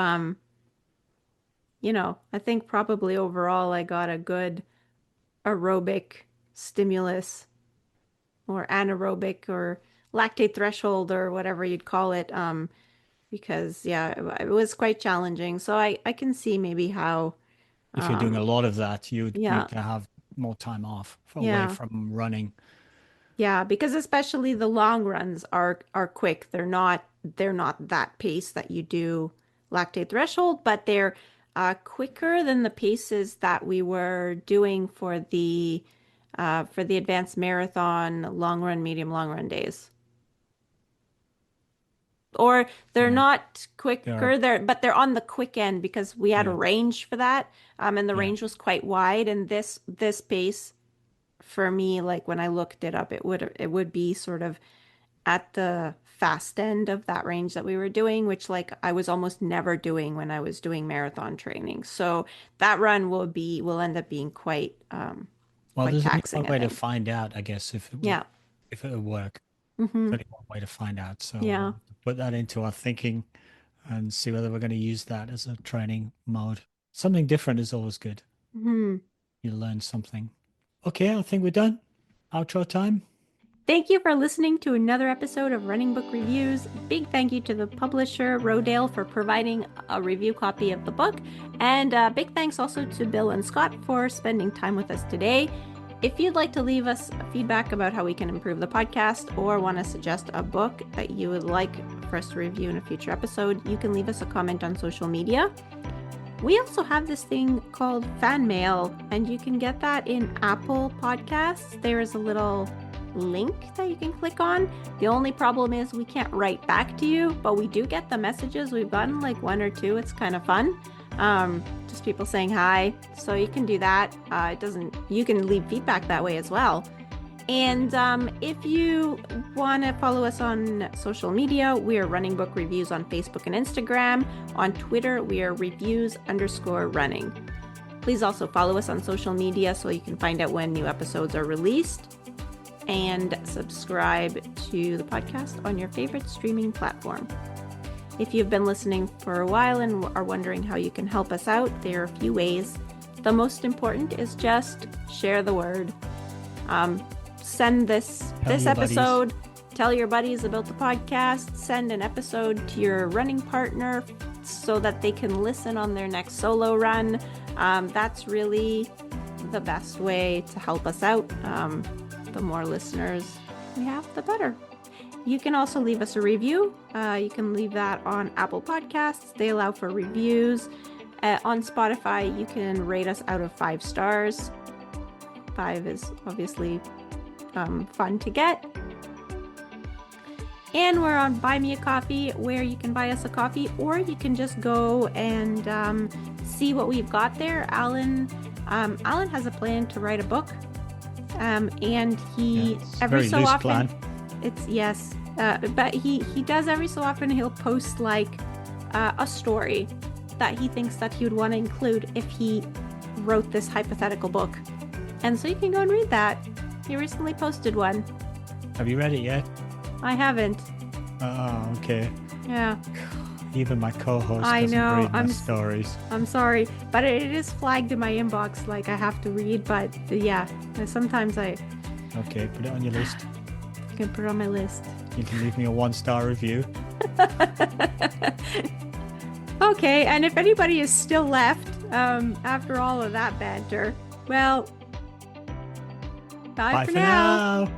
I think probably overall I got a good aerobic stimulus or anaerobic or lactate threshold or whatever you'd call it. Because yeah, it was quite challenging. So I can see maybe how, If you're doing um, a lot of that, you would yeah, need to have more time off away yeah. from running. Yeah, because especially the long runs are quick. They're not that pace that you do lactate threshold, but they're quicker than the paces that we were doing for the advanced marathon, long run, medium long run days. Or they're Yeah. not quicker, but they're on the quick end because we had a Yeah. range for that. And the Yeah. range was quite wide. And this pace for me, like when I looked it up, it would be sort of at the fast end of that range that we were doing, which like I was almost never doing when I was doing marathon training. So that run will end up being quite Well, quite there's only taxing, one I way to think. find out, I guess, if it Yeah. would work. hmm There's only one way to find out. So Yeah. we'll put that into our thinking and see whether we're going to use that as a training mode. Something different is always good. hmm You learn something. Okay, I think we're done. Outro time. Thank you for listening to another episode of Running Book Reviews. Big thank you to the publisher, Rodale, for providing a review copy of the book. And big thanks also to Bill and Scott for spending time with us today. If you'd like to leave us feedback about how we can improve the podcast or want to suggest a book that you would like for us to review in a future episode, you can leave us a comment on social media. We also have this thing called fan mail, and you can get that in Apple Podcasts. There is a little link that you can click on. The only problem is we can't write back to you, but we do get the messages. We've gotten like 1 or 2. It's kind of fun. Just people saying hi. So you can do that. You can leave feedback that way as well. And if you want to follow us on social media, we are Running Book Reviews on Facebook and Instagram. On Twitter, we are reviews_running. Please also follow us on social media so you can find out when new episodes are released. And subscribe to the podcast on your favorite streaming platform. If you've been listening for a while and are wondering how you can help us out, there are a few ways. The most important is just share the word. Send this episode, tell your buddies about the podcast, send an episode to your running partner so that they can listen on their next solo run. That's really the best way to help us out. The more listeners we have, the better. You can also leave us a review. You can leave that on Apple Podcasts. They allow for reviews. On Spotify, you can rate us out of 5 stars. 5 is obviously fun to get. And we're on Buy Me a Coffee, where you can buy us a coffee, or you can just go and see what we've got there. Alan has a plan to write a book. And he every so often but he does every so often. He'll post like a story that he thinks that he would want to include if he wrote this hypothetical book, and so you can go and read that. He recently posted one. Have you read it yet? I haven't. Oh, okay. Yeah. Even my co-host I doesn't know. read my stories. I'm sorry, but it is flagged in my inbox like I have to read. But yeah, sometimes I Okay, put it on your list. can put it on my list. You can leave me a 1-star review. Okay, and if anybody is still left after all of that banter, well, bye for now.